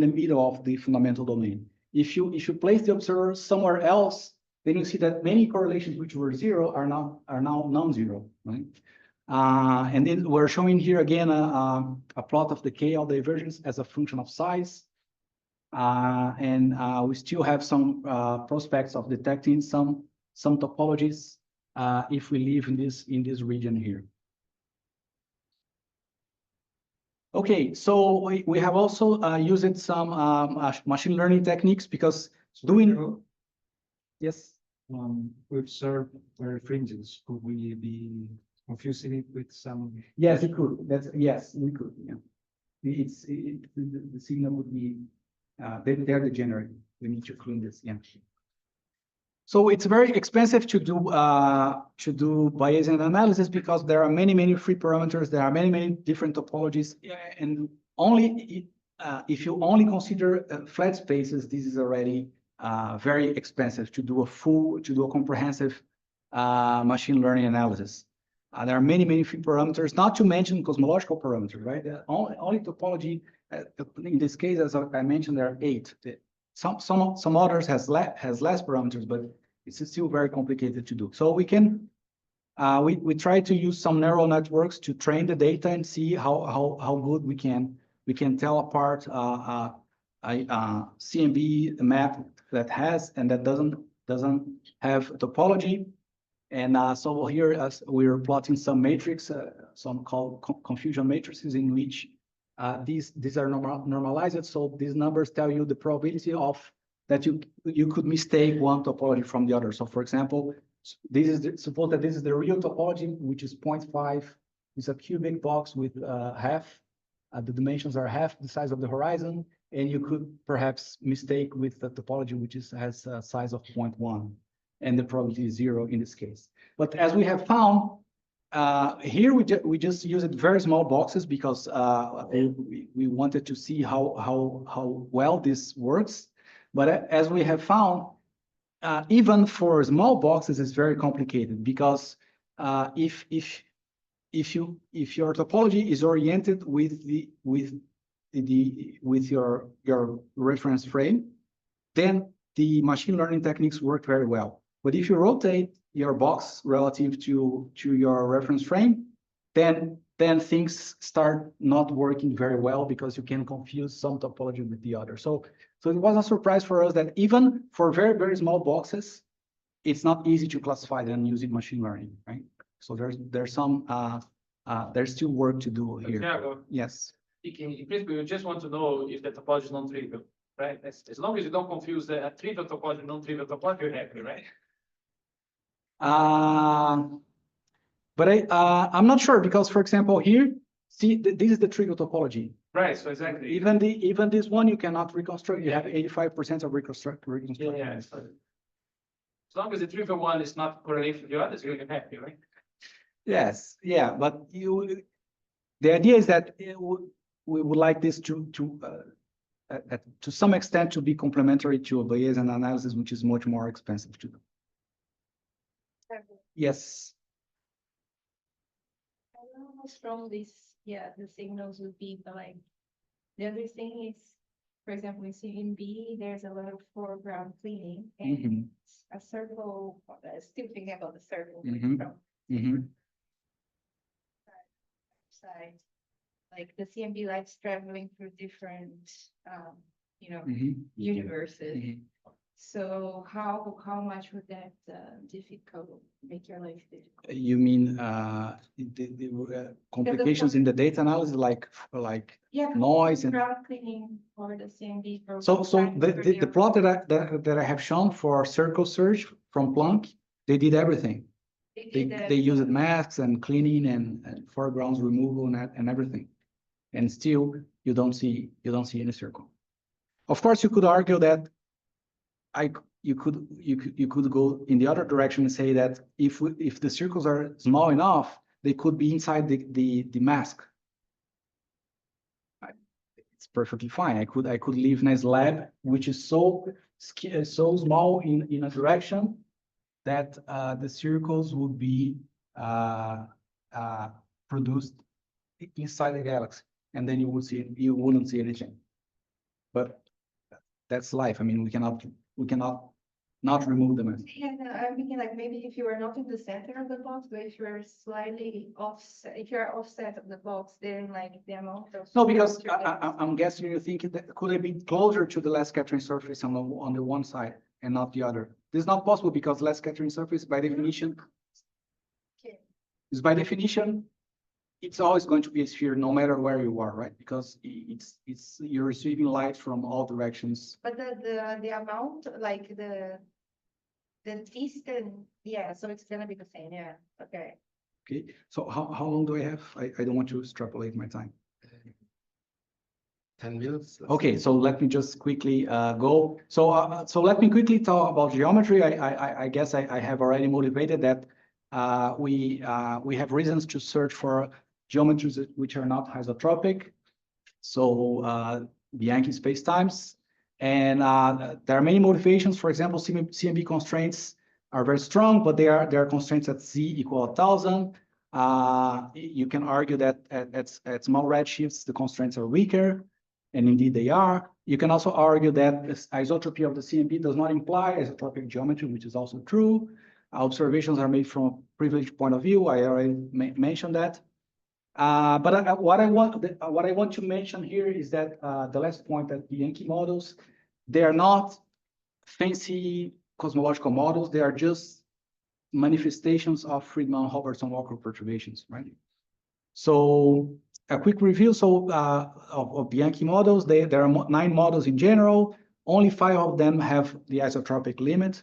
the middle of the fundamental domain. If you place the observer somewhere else, then you see that many correlations which were zero are now non-zero, right? And then we're showing here again a plot of the KL divergence as a function of size. And we still have some prospects of detecting some topologies if we live in this region here. Okay, so we have also used some machine learning techniques because doing. Yes. We observe where fringes. Could we be confusing it with some? Yes, it could. Yes, we could. Yeah, the signal would be they're degenerate. We need to clean this. Yeah. So it's very expensive to do Bayesian analysis because there are many free parameters. There are many different topologies, and only if you only consider flat spaces, this is already very expensive to do a comprehensive machine learning analysis. There are many free parameters, not to mention cosmological parameters, right? Only topology, in this case, as I mentioned, there are 8. Some others has less parameters, but it's still very complicated to do. So we can we try to use some neural networks to train the data and see how good we can tell apart a CMB map that has and that doesn't have topology. And so here we're plotting some matrix, some called confusion matrices in which these are normalized. So these numbers tell you the probability of that you could mistake one topology from the other. So for example, suppose that this is the real topology, which is 0.5. It's a cubic box with half. The dimensions are half the size of the horizon, and you could perhaps mistake with the topology which has a size of 0.1, and the probability is 0 in this case. But as we have found, here we just used very small boxes because we wanted to see how well this works. But as we have found, even for small boxes, it's very complicated because if your topology is oriented with your reference frame, then the machine learning techniques work very well. But if you rotate your box relative to your reference frame, then things start not working very well because you can confuse some topology with the other. So it was a surprise for us that even for very small boxes, it's not easy to classify them using machine learning, right? So there's still work to do here. Thiago, yes. In principle, you just want to know if the topology is non-trivial, right? As long as you don't confuse the trivial topology and non-trivial topology, you're happy, right? But I'm not sure because, for example, here, see, this is the trivial topology. Right. So exactly. Even this one you cannot reconstruct. You have 85% of reconstruction. Yeah. So as long as the trivial one is not correlated with the others, you're happy, right? Yes. Yeah. But the idea is that we would like this to some extent to be complementary to a Bayesian analysis, which is much more expensive to do. Yes. I don't know how strong the signals would be, but like the other thing is, for example, in CMB, there's a lot of foreground cleaning and a circle. Still thinking about the circle from side, like the CMB lights traveling through different, universes. So how much would that difficult make your life difficult? You mean complications in the data analysis, like Yeah, noise and ground cleaning or the CMB program. so the plot that I have shown for circle search from Planck, they did everything. They used masks and cleaning and foregrounds removal and everything, and still you don't see any circle. Of course, you could argue that you could go in the other direction and say that if the circles are small enough, they could be inside the mask. It's perfectly fine. I could live in a slab which is so small in a direction that the circles would be produced inside the galaxy, and then you wouldn't see anything. But that's life. I mean, we cannot not remove them. Yeah, no, I'm thinking like maybe if you are not in the center of the box, but if you're slightly offset, if you're offset of the box, then like the amount of. No, because I'm guessing you're thinking that could it be closer to the last scattering surface on the one side and not the other? This is not possible because last scattering surface by definition Okay. is by definition it's always going to be a sphere no matter where you are, right? Because it's you're receiving light from all directions. But the amount, like the distance, yeah, so it's gonna be the same, yeah, okay. Okay, so how long do I have? I don't want to extrapolate my time. 10 minutes. Okay, so let me just quickly go. So let me quickly talk about geometry. I guess I have already motivated that we have reasons to search for geometries which are not isotropic. So Bianchi spacetimes, and there are many motivations. For example, CMB constraints are very strong, but they are constraints at z equal 1,000. You can argue that at small redshifts the constraints are weaker. And indeed they are. You can also argue that this isotropy of the CMB does not imply isotropic geometry, which is also true. Observations are made from a privileged point of view. I already mentioned that. But what I want to mention here is that the last point, that the Yankee models, they are not fancy cosmological models. They are just manifestations of Friedmann-Robertson-Walker perturbations, right? So a quick review of Bianchi models. There are 9 models in general. Only 5 of them have the isotropic limit.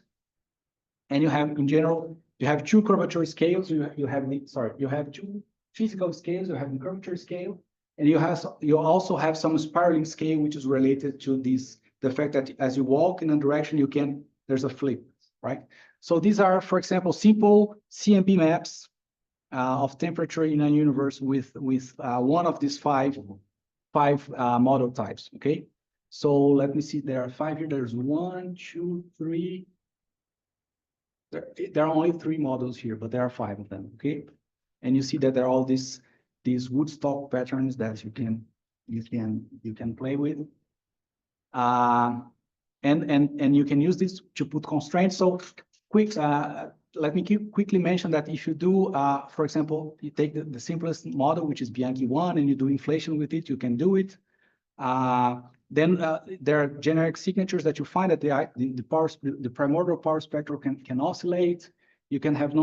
And you have, in general, you have 2 curvature scales. You have 2 physical scales. You have the curvature scale, and you also have some spiraling scale, which is related to the fact that as you walk in a direction, there's a flip, right? So these are, for example, simple CMB maps of temperature in a universe with one of these five model types. Okay, so let me see. There are 5 here. There's 1, 2, 3. There are only 3 models here, but there are 5 of them. Okay, and you see that there are all these Woodstock patterns that you can play with, and you can use this to put constraints. So quick. Let me quickly mention that if you do, for example, you take the simplest model, which is Bianchi 1, and you do inflation with it, you can do it. Then there are generic signatures that you find that the primordial power spectrum can oscillate. You can have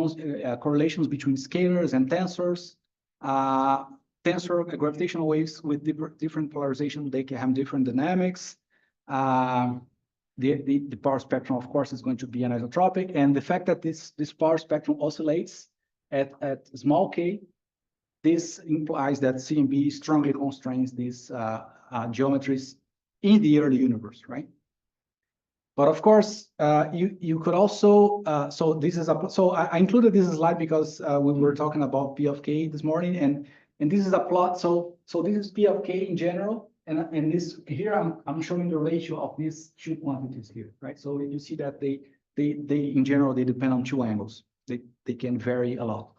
correlations between scalars and tensors. Tensor gravitational waves with different polarization, they can have different dynamics. The power spectrum, of course, is going to be anisotropic, and the fact that this power spectrum oscillates at small k, this implies that CMB strongly constrains these geometries in the early universe, right? But of course, you could also so I included this slide because we were talking about P of k this morning, and this is a plot. So this is P of k in general. And this here, I'm showing the ratio of these 2 quantities here, right? So you see that they in general, they depend on 2 angles. They can vary a lot.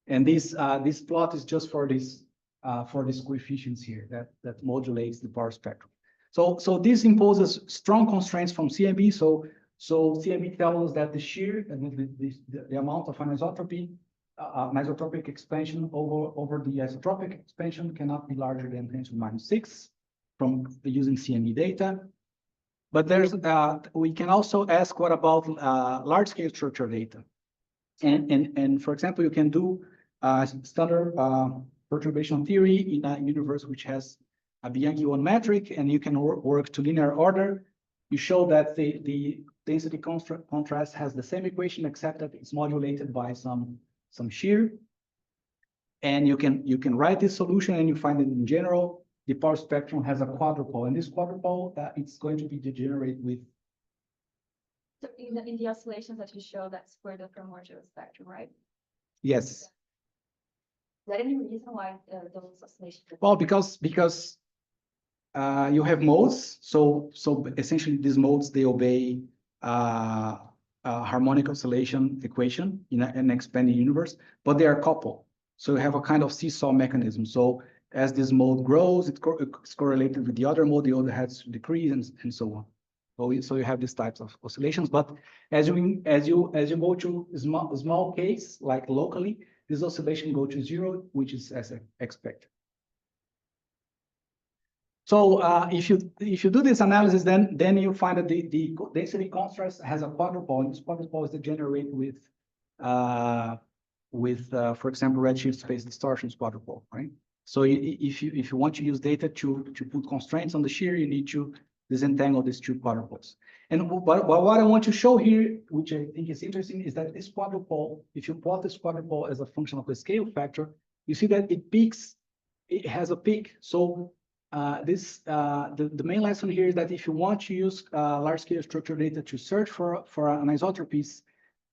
And this plot is just for these coefficients here that modulates the power spectrum. So this imposes strong constraints from CMB. So CMB tells us that the shear and the amount of anisotropic expansion over the isotropic expansion cannot be larger than 10⁻⁶ from using CMB data. But there's, we can also ask what about large scale structure data? And for example, you can do standard perturbation theory in a universe which has a Bianchi one metric, and you can work to linear order. You show that the density contrast has the same equation, except that it's modulated by some shear. And you can write this solution, and you find that in general, the power spectrum has a quadrupole, and this quadrupole, it's going to be degenerate with. So in the oscillations that you show, that's for the primordial spectrum, right? Yes. Is there any reason why those oscillations? Well, because you have modes, so essentially these modes, they obey a harmonic oscillation equation in an expanding universe, but they are coupled. So you have a kind of seesaw mechanism. So as this mode grows, it's correlated with the other mode, the other has to decrease, and so on. So you have these types of oscillations. But as you go to small case, like locally, this oscillation go to 0, which is as expected. So if you do this analysis, then you find that the density contrast has a quadrupole, and this quadrupole is degenerate with for example, redshift space distortions quadrupole, right? So if you want to use data to put constraints on the shear, you need to disentangle these two quadrupoles. And what I want to show here, which I think is interesting, is that this quadrupole, if you plot this quadrupole as a function of the scale factor, you see that it peaks, it has a peak. So the main lesson here is that if you want to use large scale structure data to search for an isotropies,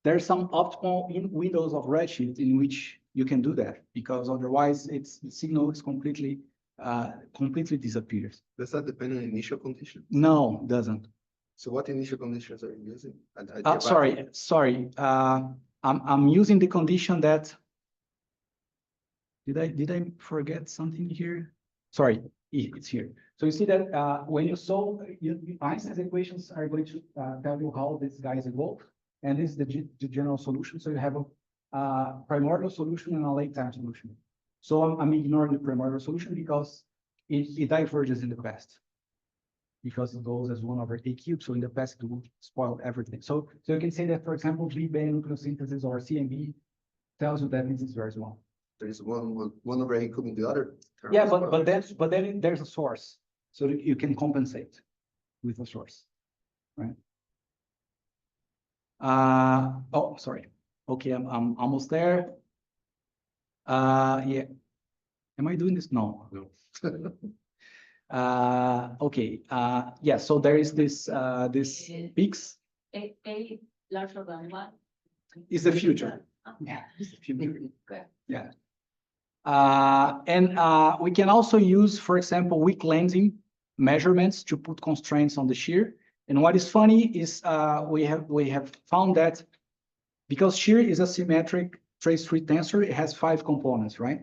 there's some optimal windows of redshift in which you can do that, because otherwise the signal is completely disappears. Does that depend on initial conditions? No, it doesn't. So what initial conditions are you using? Sorry. I'm using the condition that. Did I forget something here? Sorry, it's here. So you see that when you solve Einstein's equations are going to tell you how these guys evolve, and this is the general solution. So you have a primordial solution and a late time solution. So I'm ignoring the primordial solution because it diverges in the past, because it goes as 1/a³. So in the past, it will spoil everything. So you can say that, for example, V-band nucleosynthesis or CMB tells you that this is very small. There is one over A in the other. Term. Yeah, but then there's a source, so that you can compensate with a source, right? Oh, sorry. Okay, I'm almost there. Yeah. Am I doing this? No. Okay. Yeah. So there is this peaks. A larger than 1 is the future. Yeah, it's the future. Yeah. And we can also use, for example, weak lensing measurements to put constraints on the shear. And what is funny is we have found that because shear is a symmetric trace-free tensor, it has 5 components, right?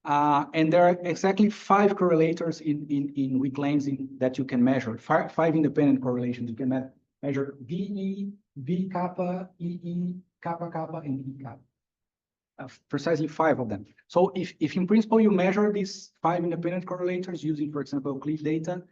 And there are exactly 5 correlators in weak lensing that you can measure. 5 independent correlations. You can measure VE, V kappa, EE, kappa kappa, and E kappa. Precisely 5 of them. So if in principle you measure these 5 independent correlators using, for example, Euclid data,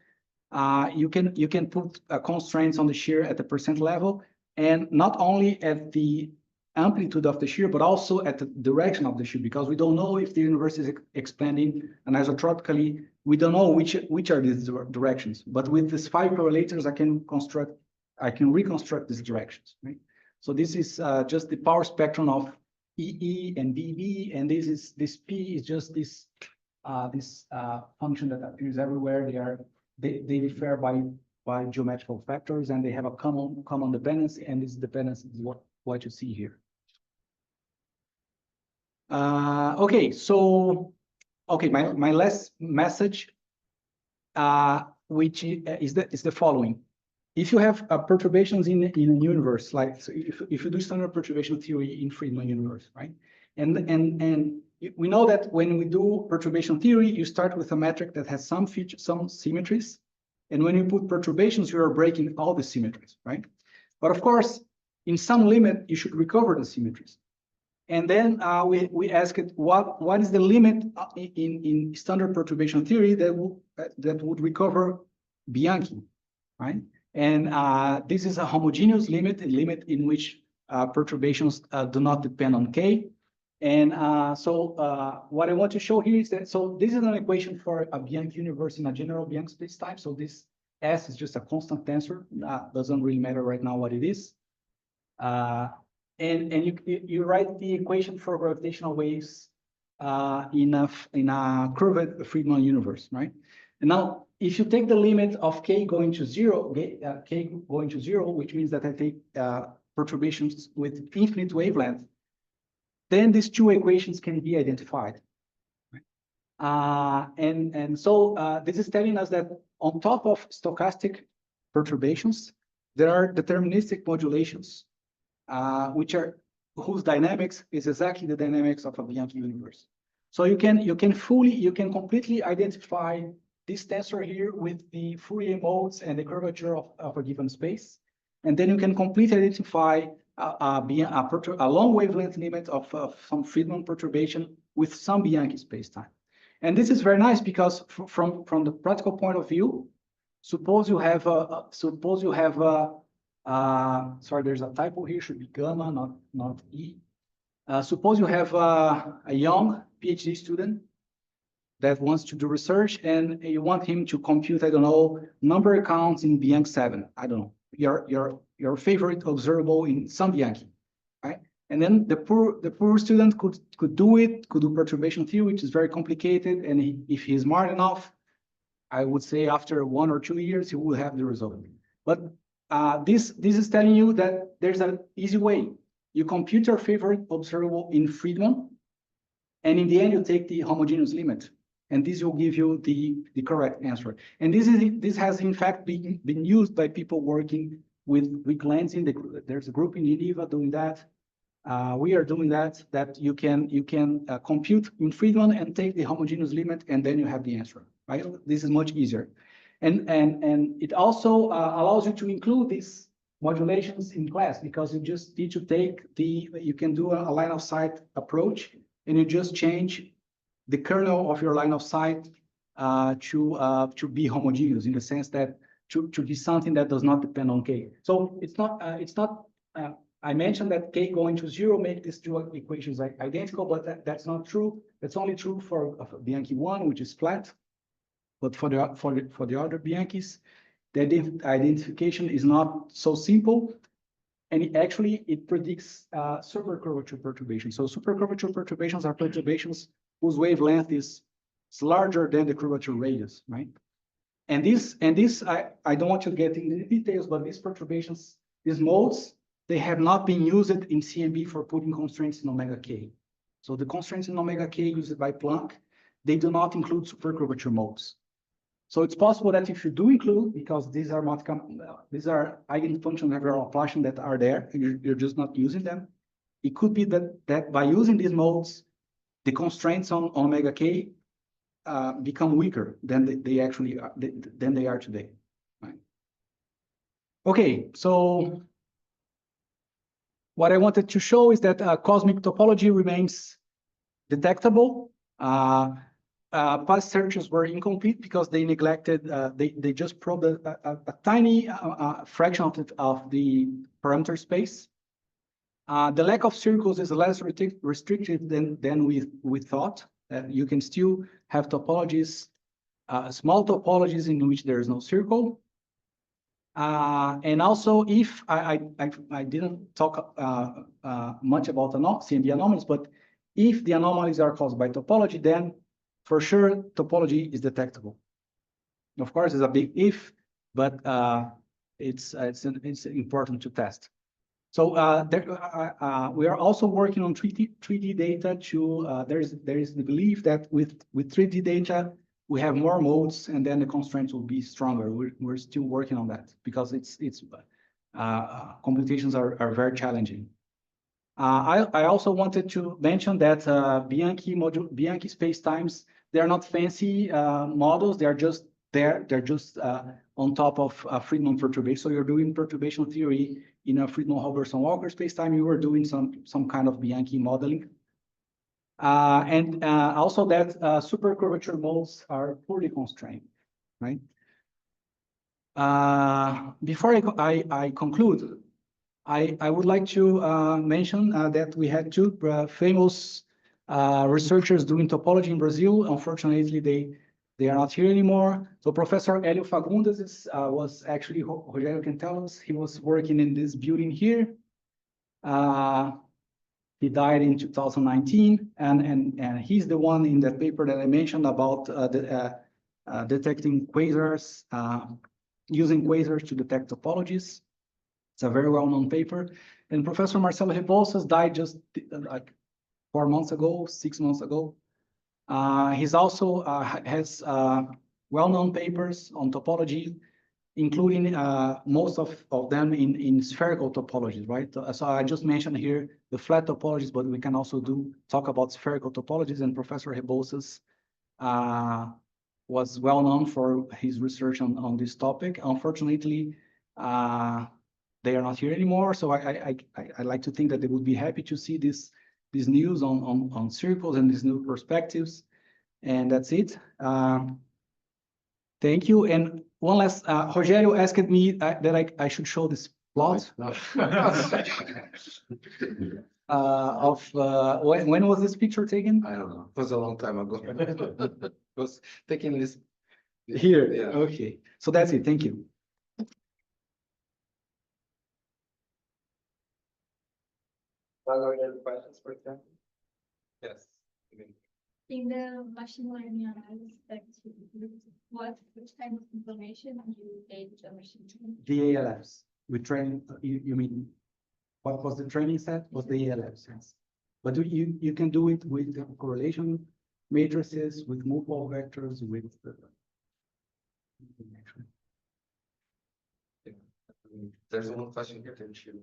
you can put constraints on the shear at the percent level, and not only at the amplitude of the shear, but also at the direction of the shear, because we don't know if the universe is expanding anisotropically. We don't know which are these directions. But with these 5 correlators, I can reconstruct these directions. Right? So this is just the power spectrum of EE and BB, and this P is just this function that appears everywhere. They differ by geometrical factors, and they have a common dependency, and this dependency is what you see here. Okay, so my last message, which is the following. If you have perturbations in a universe, like so if you do standard perturbation theory in Friedman universe, right? And we know that when we do perturbation theory, you start with a metric that has some symmetries, and when you put perturbations, you are breaking all the symmetries, right? But of course, in some limit, you should recover the symmetries. And then we asked what is the limit in standard perturbation theory that would recover Bianchi, right? And this is a homogeneous limit, a limit in which perturbations do not depend on K. And what I want to show here is that, so this is an equation for a Bianchi universe in a general Bianchi spacetime. So this S is just a constant tensor. Doesn't really matter right now what it is. And you write the equation for gravitational waves in a curved Friedmann universe, right? And now, if you take the limit of K going to zero, K going to zero, which means that I take perturbations with infinite wavelength, then these two equations can be identified. So this is telling us that on top of stochastic perturbations, there are deterministic modulations, whose dynamics is exactly the dynamics of a Bianchi universe. So you can completely identify this tensor here with the Fourier modes and the curvature of a given space, and then you can completely identify a long wavelength limit of some Friedmann perturbation with some Bianchi spacetime. And this is very nice because from the practical point of view, suppose you have sorry, there's a typo here, should be gamma, not E. Suppose you have a young PhD student that wants to do research and you want him to compute, I don't know, number counts in Bianchi 7. I don't know, your favorite observable in some Bianchi, right? And then the poor student could do perturbation theory, which is very complicated. And if he's smart enough, I would say after 1 or 2 years, he will have the result. But this is telling you that there's an easy way. You compute your favorite observable in Friedmann, and in the end, you take the homogeneous limit. And this will give you the correct answer. And this has in fact been used by people working with weak lensing. There's a group in Geneva doing that. We are doing that you can compute in Friedmann and take the homogeneous limit, and then you have the answer, right? This is much easier. And it also allows you to include these modulations in class, because you just need to take you can do a line of sight approach, and you just change the kernel of your line of sight to be homogeneous in the sense that to be something that does not depend on K. So it's not I mentioned that K going to zero make these two equations identical, but that's not true. That's only true for Bianchi 1, which is flat. But for the other Bianchis, the identification is not so simple. And it predicts supercurvature perturbations. So supercurvature perturbations are perturbations whose wavelength is larger than the curvature radius, right? And this I don't want to get into the details, but these perturbations, these modes, they have not been used in CMB for putting constraints in omega k. So the constraints in omega k used by Planck, they do not include supercurvature modes. So it's possible that if you do include, because these are eigenfunctions of your Laplacian that are there, and you're just not using them, it could be that by using these modes, the constraints on omega k become weaker than they actually are, than they are today. Right? Okay, so what I wanted to show is that cosmic topology remains detectable. Past searches were incomplete because they neglected, they just probed a tiny fraction of the parameter space. The lack of circles is less restrictive than we thought. You can still have topologies, small topologies in which there is no circle. And also, if I didn't talk much about CMB anomalies, but if the anomalies are caused by topology, then for sure topology is detectable. Of course, it's a big if, but it's important to test. So we are also working on 3D data to there is the belief that with 3D data we have more modes, and then the constraints will be stronger. We're still working on that because computations are very challenging. I also wanted to mention that Bianchi spacetimes, they're not fancy models. They're just there. They're just on top of Friedmann perturbation. So you're doing perturbation theory in a Friedmann-Hoverson-Walker spacetime. You were doing some kind of Bianchi modeling. And also that supercurvature modes are poorly constrained, right? Before I conclude, I would like to mention that we had two famous researchers doing topology in Brazil. Unfortunately, they are not here anymore. So Professor Hélio Fagundes was actually, Rogério can tell us, he was working in this building here. He died in 2019, and he's the one in that paper that I mentioned about detecting quasars, using quasars to detect topologies. It's a very well-known paper. And Professor Marcelo Rebouças died just like 4 months ago, 6 months ago. He's also has well-known papers on topology, including most of them in spherical topologies, right? So I just mentioned here the flat topologies, but we can also talk about spherical topologies, and Professor Rebouças was well known for his research on this topic. Unfortunately, they are not here anymore, so I like to think that they would be happy to see this news on circles and these new perspectives. And that's it. Thank you. And one last, Rogério asked me that I should show this plot. When was this picture taken? I don't know. It was a long time ago. It was taking this Here. Yeah. Okay. So that's it. Thank you. Are there any questions, for example? Yes. In the machine learning analysis, which kind of information you gave to a machine learning? The ALFs. We train, you mean, what was the training set? Was the ALFs, yes. But you can do it with correlation matrices, with multiple vectors, with There's one question here, didn't you?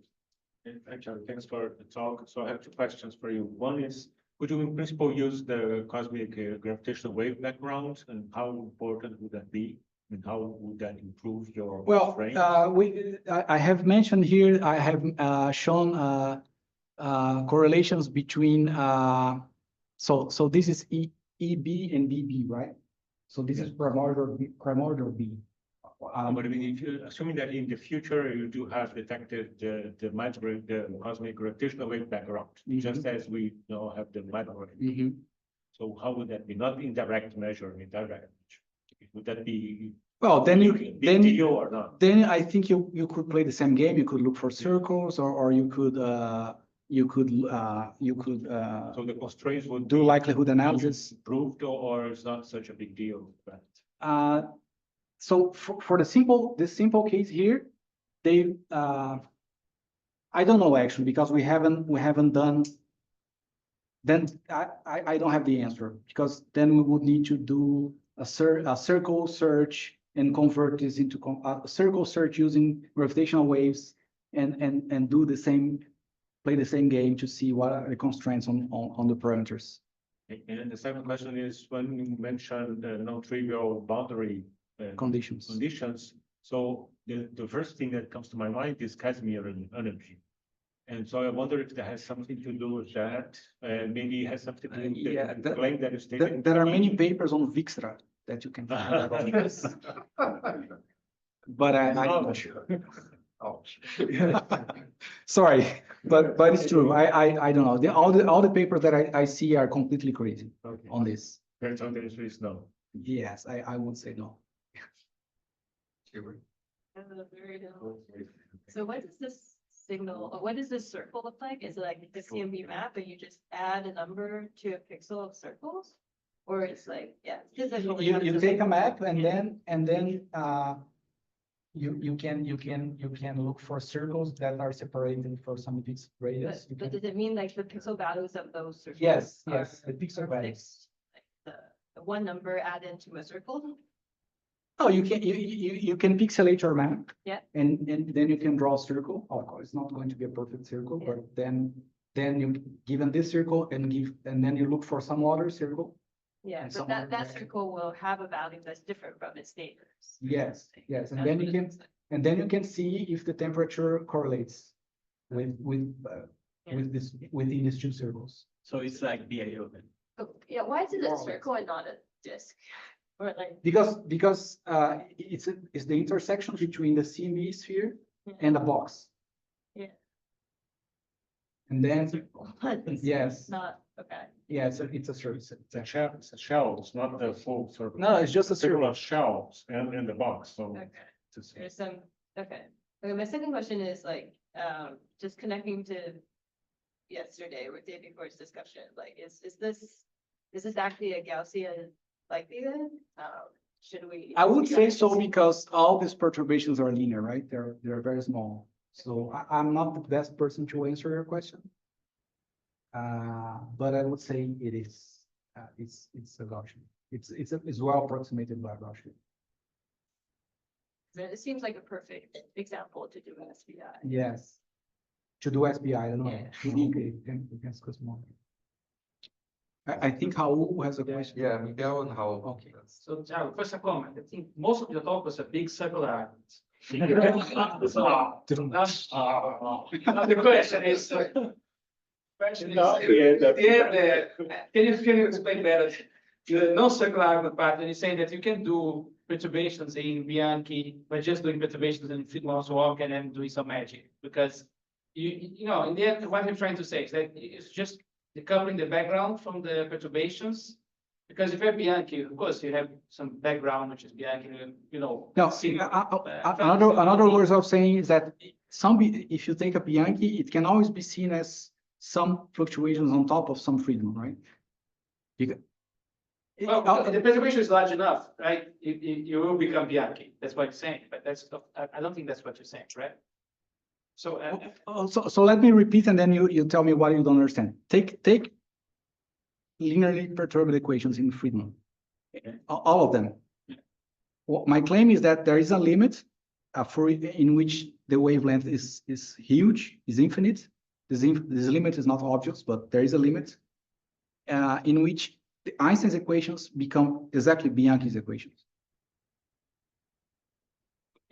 Actually, thanks for the talk. So I have two questions for you. One is, would you in principle use the cosmic gravitational wave background, and how important would that be? And how would that improve your range? I have mentioned here, I have shown correlations between, so this is EB and BB, right? So this is primordial B. But I mean, if you assuming that in the future you do have detected the cosmic gravitational wave background, just as we now have the microwave. So how would that be? Not indirect measure, indirect. Would that be? Well, then or not? Then I think you could play the same game. You could look for circles, or you could So the constraints would do likelihood analysis. Proved, or it's not such a big deal. But so for this simple case here, they I don't know actually, because we haven't done. Then I don't have the answer, because then we would need to do a circle search and convert this into a circle search using gravitational waves, and do the same, play the same game to see what are the constraints on the parameters. And the second question is, when you mentioned non-trivial boundary conditions. So the first thing that comes to my mind is Casimir energy. And so I wonder if that has something to do with that, and maybe it has something to do with the claim that is taken. There are many papers on Vixra that you can find out on this. But I'm not sure. Sorry, but it's true. I don't know. All the papers that I see are completely crazy on this. Turns out the answer is no. Yes, I would say no. So what does this signal, or what does this circle look like? Is it like the CMB map, and you just add a number to a pixel of circles? Or it's like, yeah. You take a map, and then you can look for circles that are separated for some fixed radius. But does it mean like the pixel values of those circles? Yes, the pixel values. Like the one number added to a circle? Oh, you can pixelate your map. Yeah. And then you can draw a circle. Of course, it's not going to be a perfect circle, Yeah. but then you given this circle and then you look for some other circle. Yeah, And but someone that will- circle will have a value that's different from its neighbors. Yes, and That's then what you it can looks like. and then you can see if the temperature correlates within these two circles. So it's like BAO then. Oh, yeah, why is it a circle and not a disk? Or like, Because it's the intersection between the CMB sphere and the box. Yeah. And then, it's yes, not, okay. yeah, it's a service. It's a shell, it's not the full circle. No, it's just a Particular circle. shells in the box, so. Okay. it's- There's some, okay. Okay, my second question is like, just connecting to yesterday or day before's discussion, like, is this actually a Gaussian likelihood? Should we? I would say so because all these perturbations are linear, right? They're very small. So I'm not the best person to answer your question. But I would say it is, it's a Gaussian. It's well approximated by Gaussian. It seems like a perfect example to do SBI. Yes. To do SBI, I don't know. Yeah. Okay, we can discuss more. I think Raul has a question. Yeah, Miguel and how. Okay. So, Thiago, first a comment. I think most of your talk was a big circular argument. Now the question is, can you explain better the non-circular argument part? And you're saying that you can do perturbations in Bianchi by just doing perturbations in Friedman's walk and then doing some magic, because you know, in the end, what I'm trying to say is that it's just decoupling the background from the perturbations. Because if you have Bianchi, of course, you have some background, which is Bianchi, you know. No, another words of saying is that if you take a Bianchi, it can always be seen as some fluctuations on top of some Friedman, right? Well, the perturbation is large enough, right? You will become Bianchi. That's what you're saying, but I don't think that's what you're saying, right? So, So let me repeat, and then you tell me what you don't understand. Take linearly perturbed equations in Friedman, all of them. Well, my claim is that there is a limit in which the wavelength is huge, is infinite. This limit is not obvious, but there is a limit in which the Einstein's equations become exactly Bianchi's equations.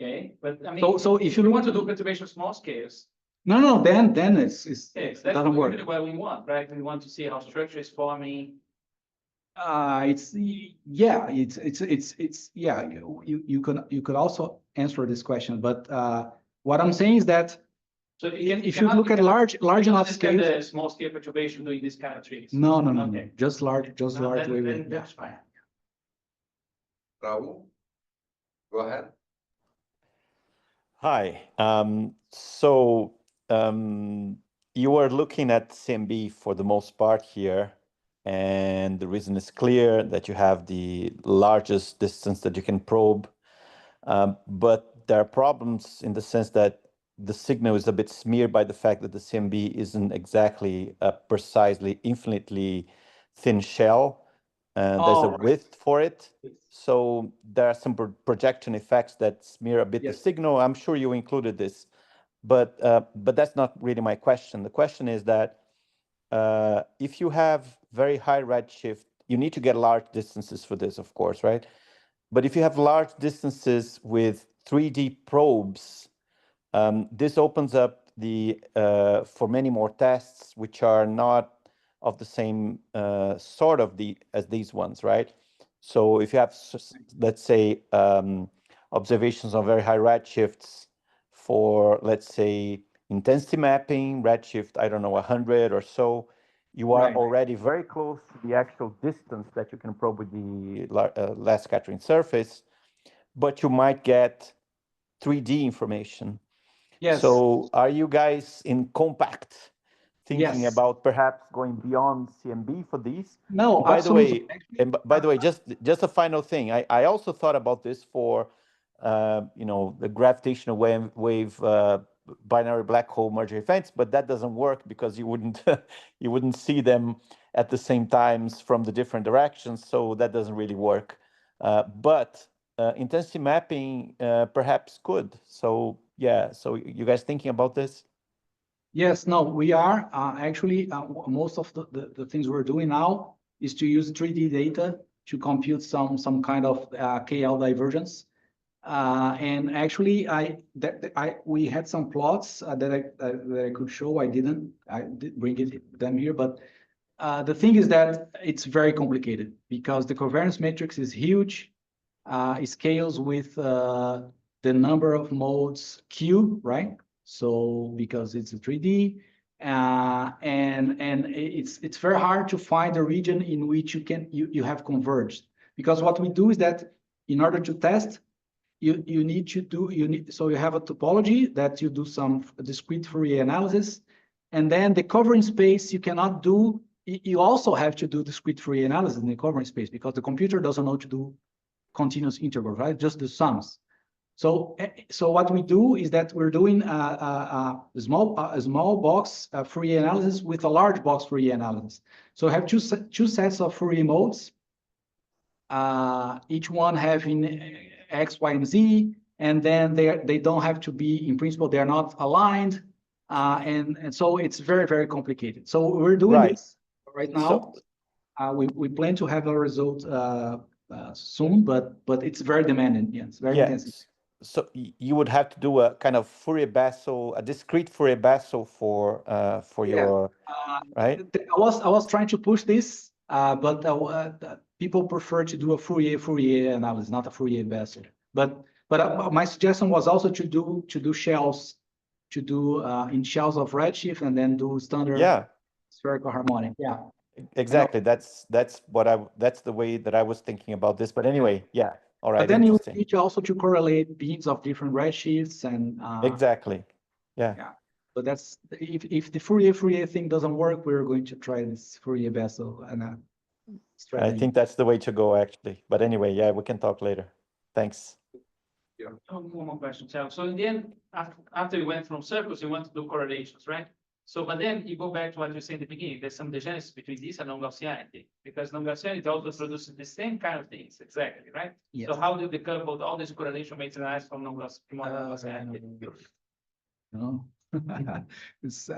okay, but I mean, So if you want to do perturbation small scales, no, then yes, it that's doesn't work. really what we want, right? We want to see how structure is forming. Yeah, you could also answer this question, but what I'm saying is that So if you look at large enough scales, the small scale perturbation doing this kind of tricks. no, Okay. just large Then wavelength. that's fine. Raul, go ahead. Hi. You are looking at CMB for the most part here, and the reason is clear that you have the largest distance that you can probe. But there are problems in the sense that the signal is a bit smeared by the fact that the CMB isn't exactly a precisely infinitely thin shell. There's a width for it. So there are some projection effects that smear a bit the signal. I'm sure you included this, but that's not really my question. The question is that if you have very high redshift, you need to get large distances for this, of course, right? But if you have large distances with 3D probes, this opens up for many more tests, which are not of the same sort of as these ones, right? So if you have, let's say, observations on very high redshifts for, let's say, intensity mapping, redshift, I don't know, 100 or so, you are already very close to the actual distance that you can probe with the last scattering surface, but you might get 3D information. Yes. So are you guys in compact thinking Yes. about perhaps going beyond CMB for these? No, by absolutely. the way, just a final thing. I also thought about this for the gravitational wave binary black hole merger events, but that doesn't work because you wouldn't see them at the same times from the different directions, so that doesn't really work. But intensity mapping perhaps could. So yeah, so you guys thinking about this? Yes, no, we are actually most of the things we're doing now is to use 3D data to compute some kind of KL divergence. And actually, we had some plots that I could show. I did bring them here, but the thing is that it's very complicated because the covariance matrix is huge. It scales with the number of modes cube, right? So because it's a 3D, and it's very hard to find a region in which you have converged. Because what we do is that in order to test, you need so you have a topology that you do some discrete Fourier analysis, and then the covering space you cannot do. You also have to do discrete Fourier analysis in the covering space because the computer doesn't know to do continuous intervals, right? Just the sums. So what we do is that we're doing a small box Fourier analysis with a large box Fourier analysis. So I have two sets of Fourier modes, each one having X, Y, and Z, and then they don't have to be, in principle, they're not aligned, and so it's very, very complicated. So we're doing this right now. We plan to have a result soon, but it's very demanding. Yeah, it's very intensive. So you would have to do a kind of Fourier Basel, a discrete Fourier Basel for your right. I was trying to push this, but people prefer to do a Fourier analysis, not a Fourier Basel. But my suggestion was also to do shells, in shells of redshift and then do standard spherical harmonic. Yeah. Exactly. That's the way that I was thinking about this. But anyway, yeah. All right. But then you need also to correlate beams of different redshifts and exactly. Yeah. Yeah. So that's if the Fourier thing doesn't work, we're going to try this Fourier Basel and strategy. I think that's the way to go actually. But anyway, yeah, we can talk later. Thanks. Yeah. One more question, Thiago. So in the end, after you went from circles, you went to do correlations, right? So, but then you go back to what you said in the beginning, there's some degenesis between this and non-Gaussianity, because non-Gaussianity also produces the same kind of things, exactly, right? Yes. So how do you decouple all this correlation matrix from non-Gaussianity? No, it's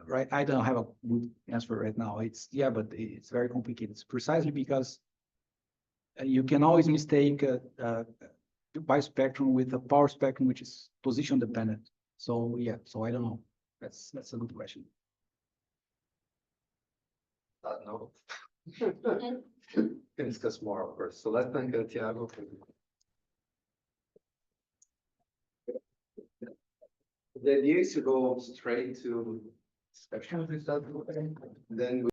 right. I don't have a good answer right now. But it's very complicated. It's precisely because you can always mistake a bispectrum with a power spectrum, which is position dependent. So yeah, so I don't know. That's a good question. No. Can discuss more, of course. So let's thank Thiago. The idea is to go straight to spectrum, then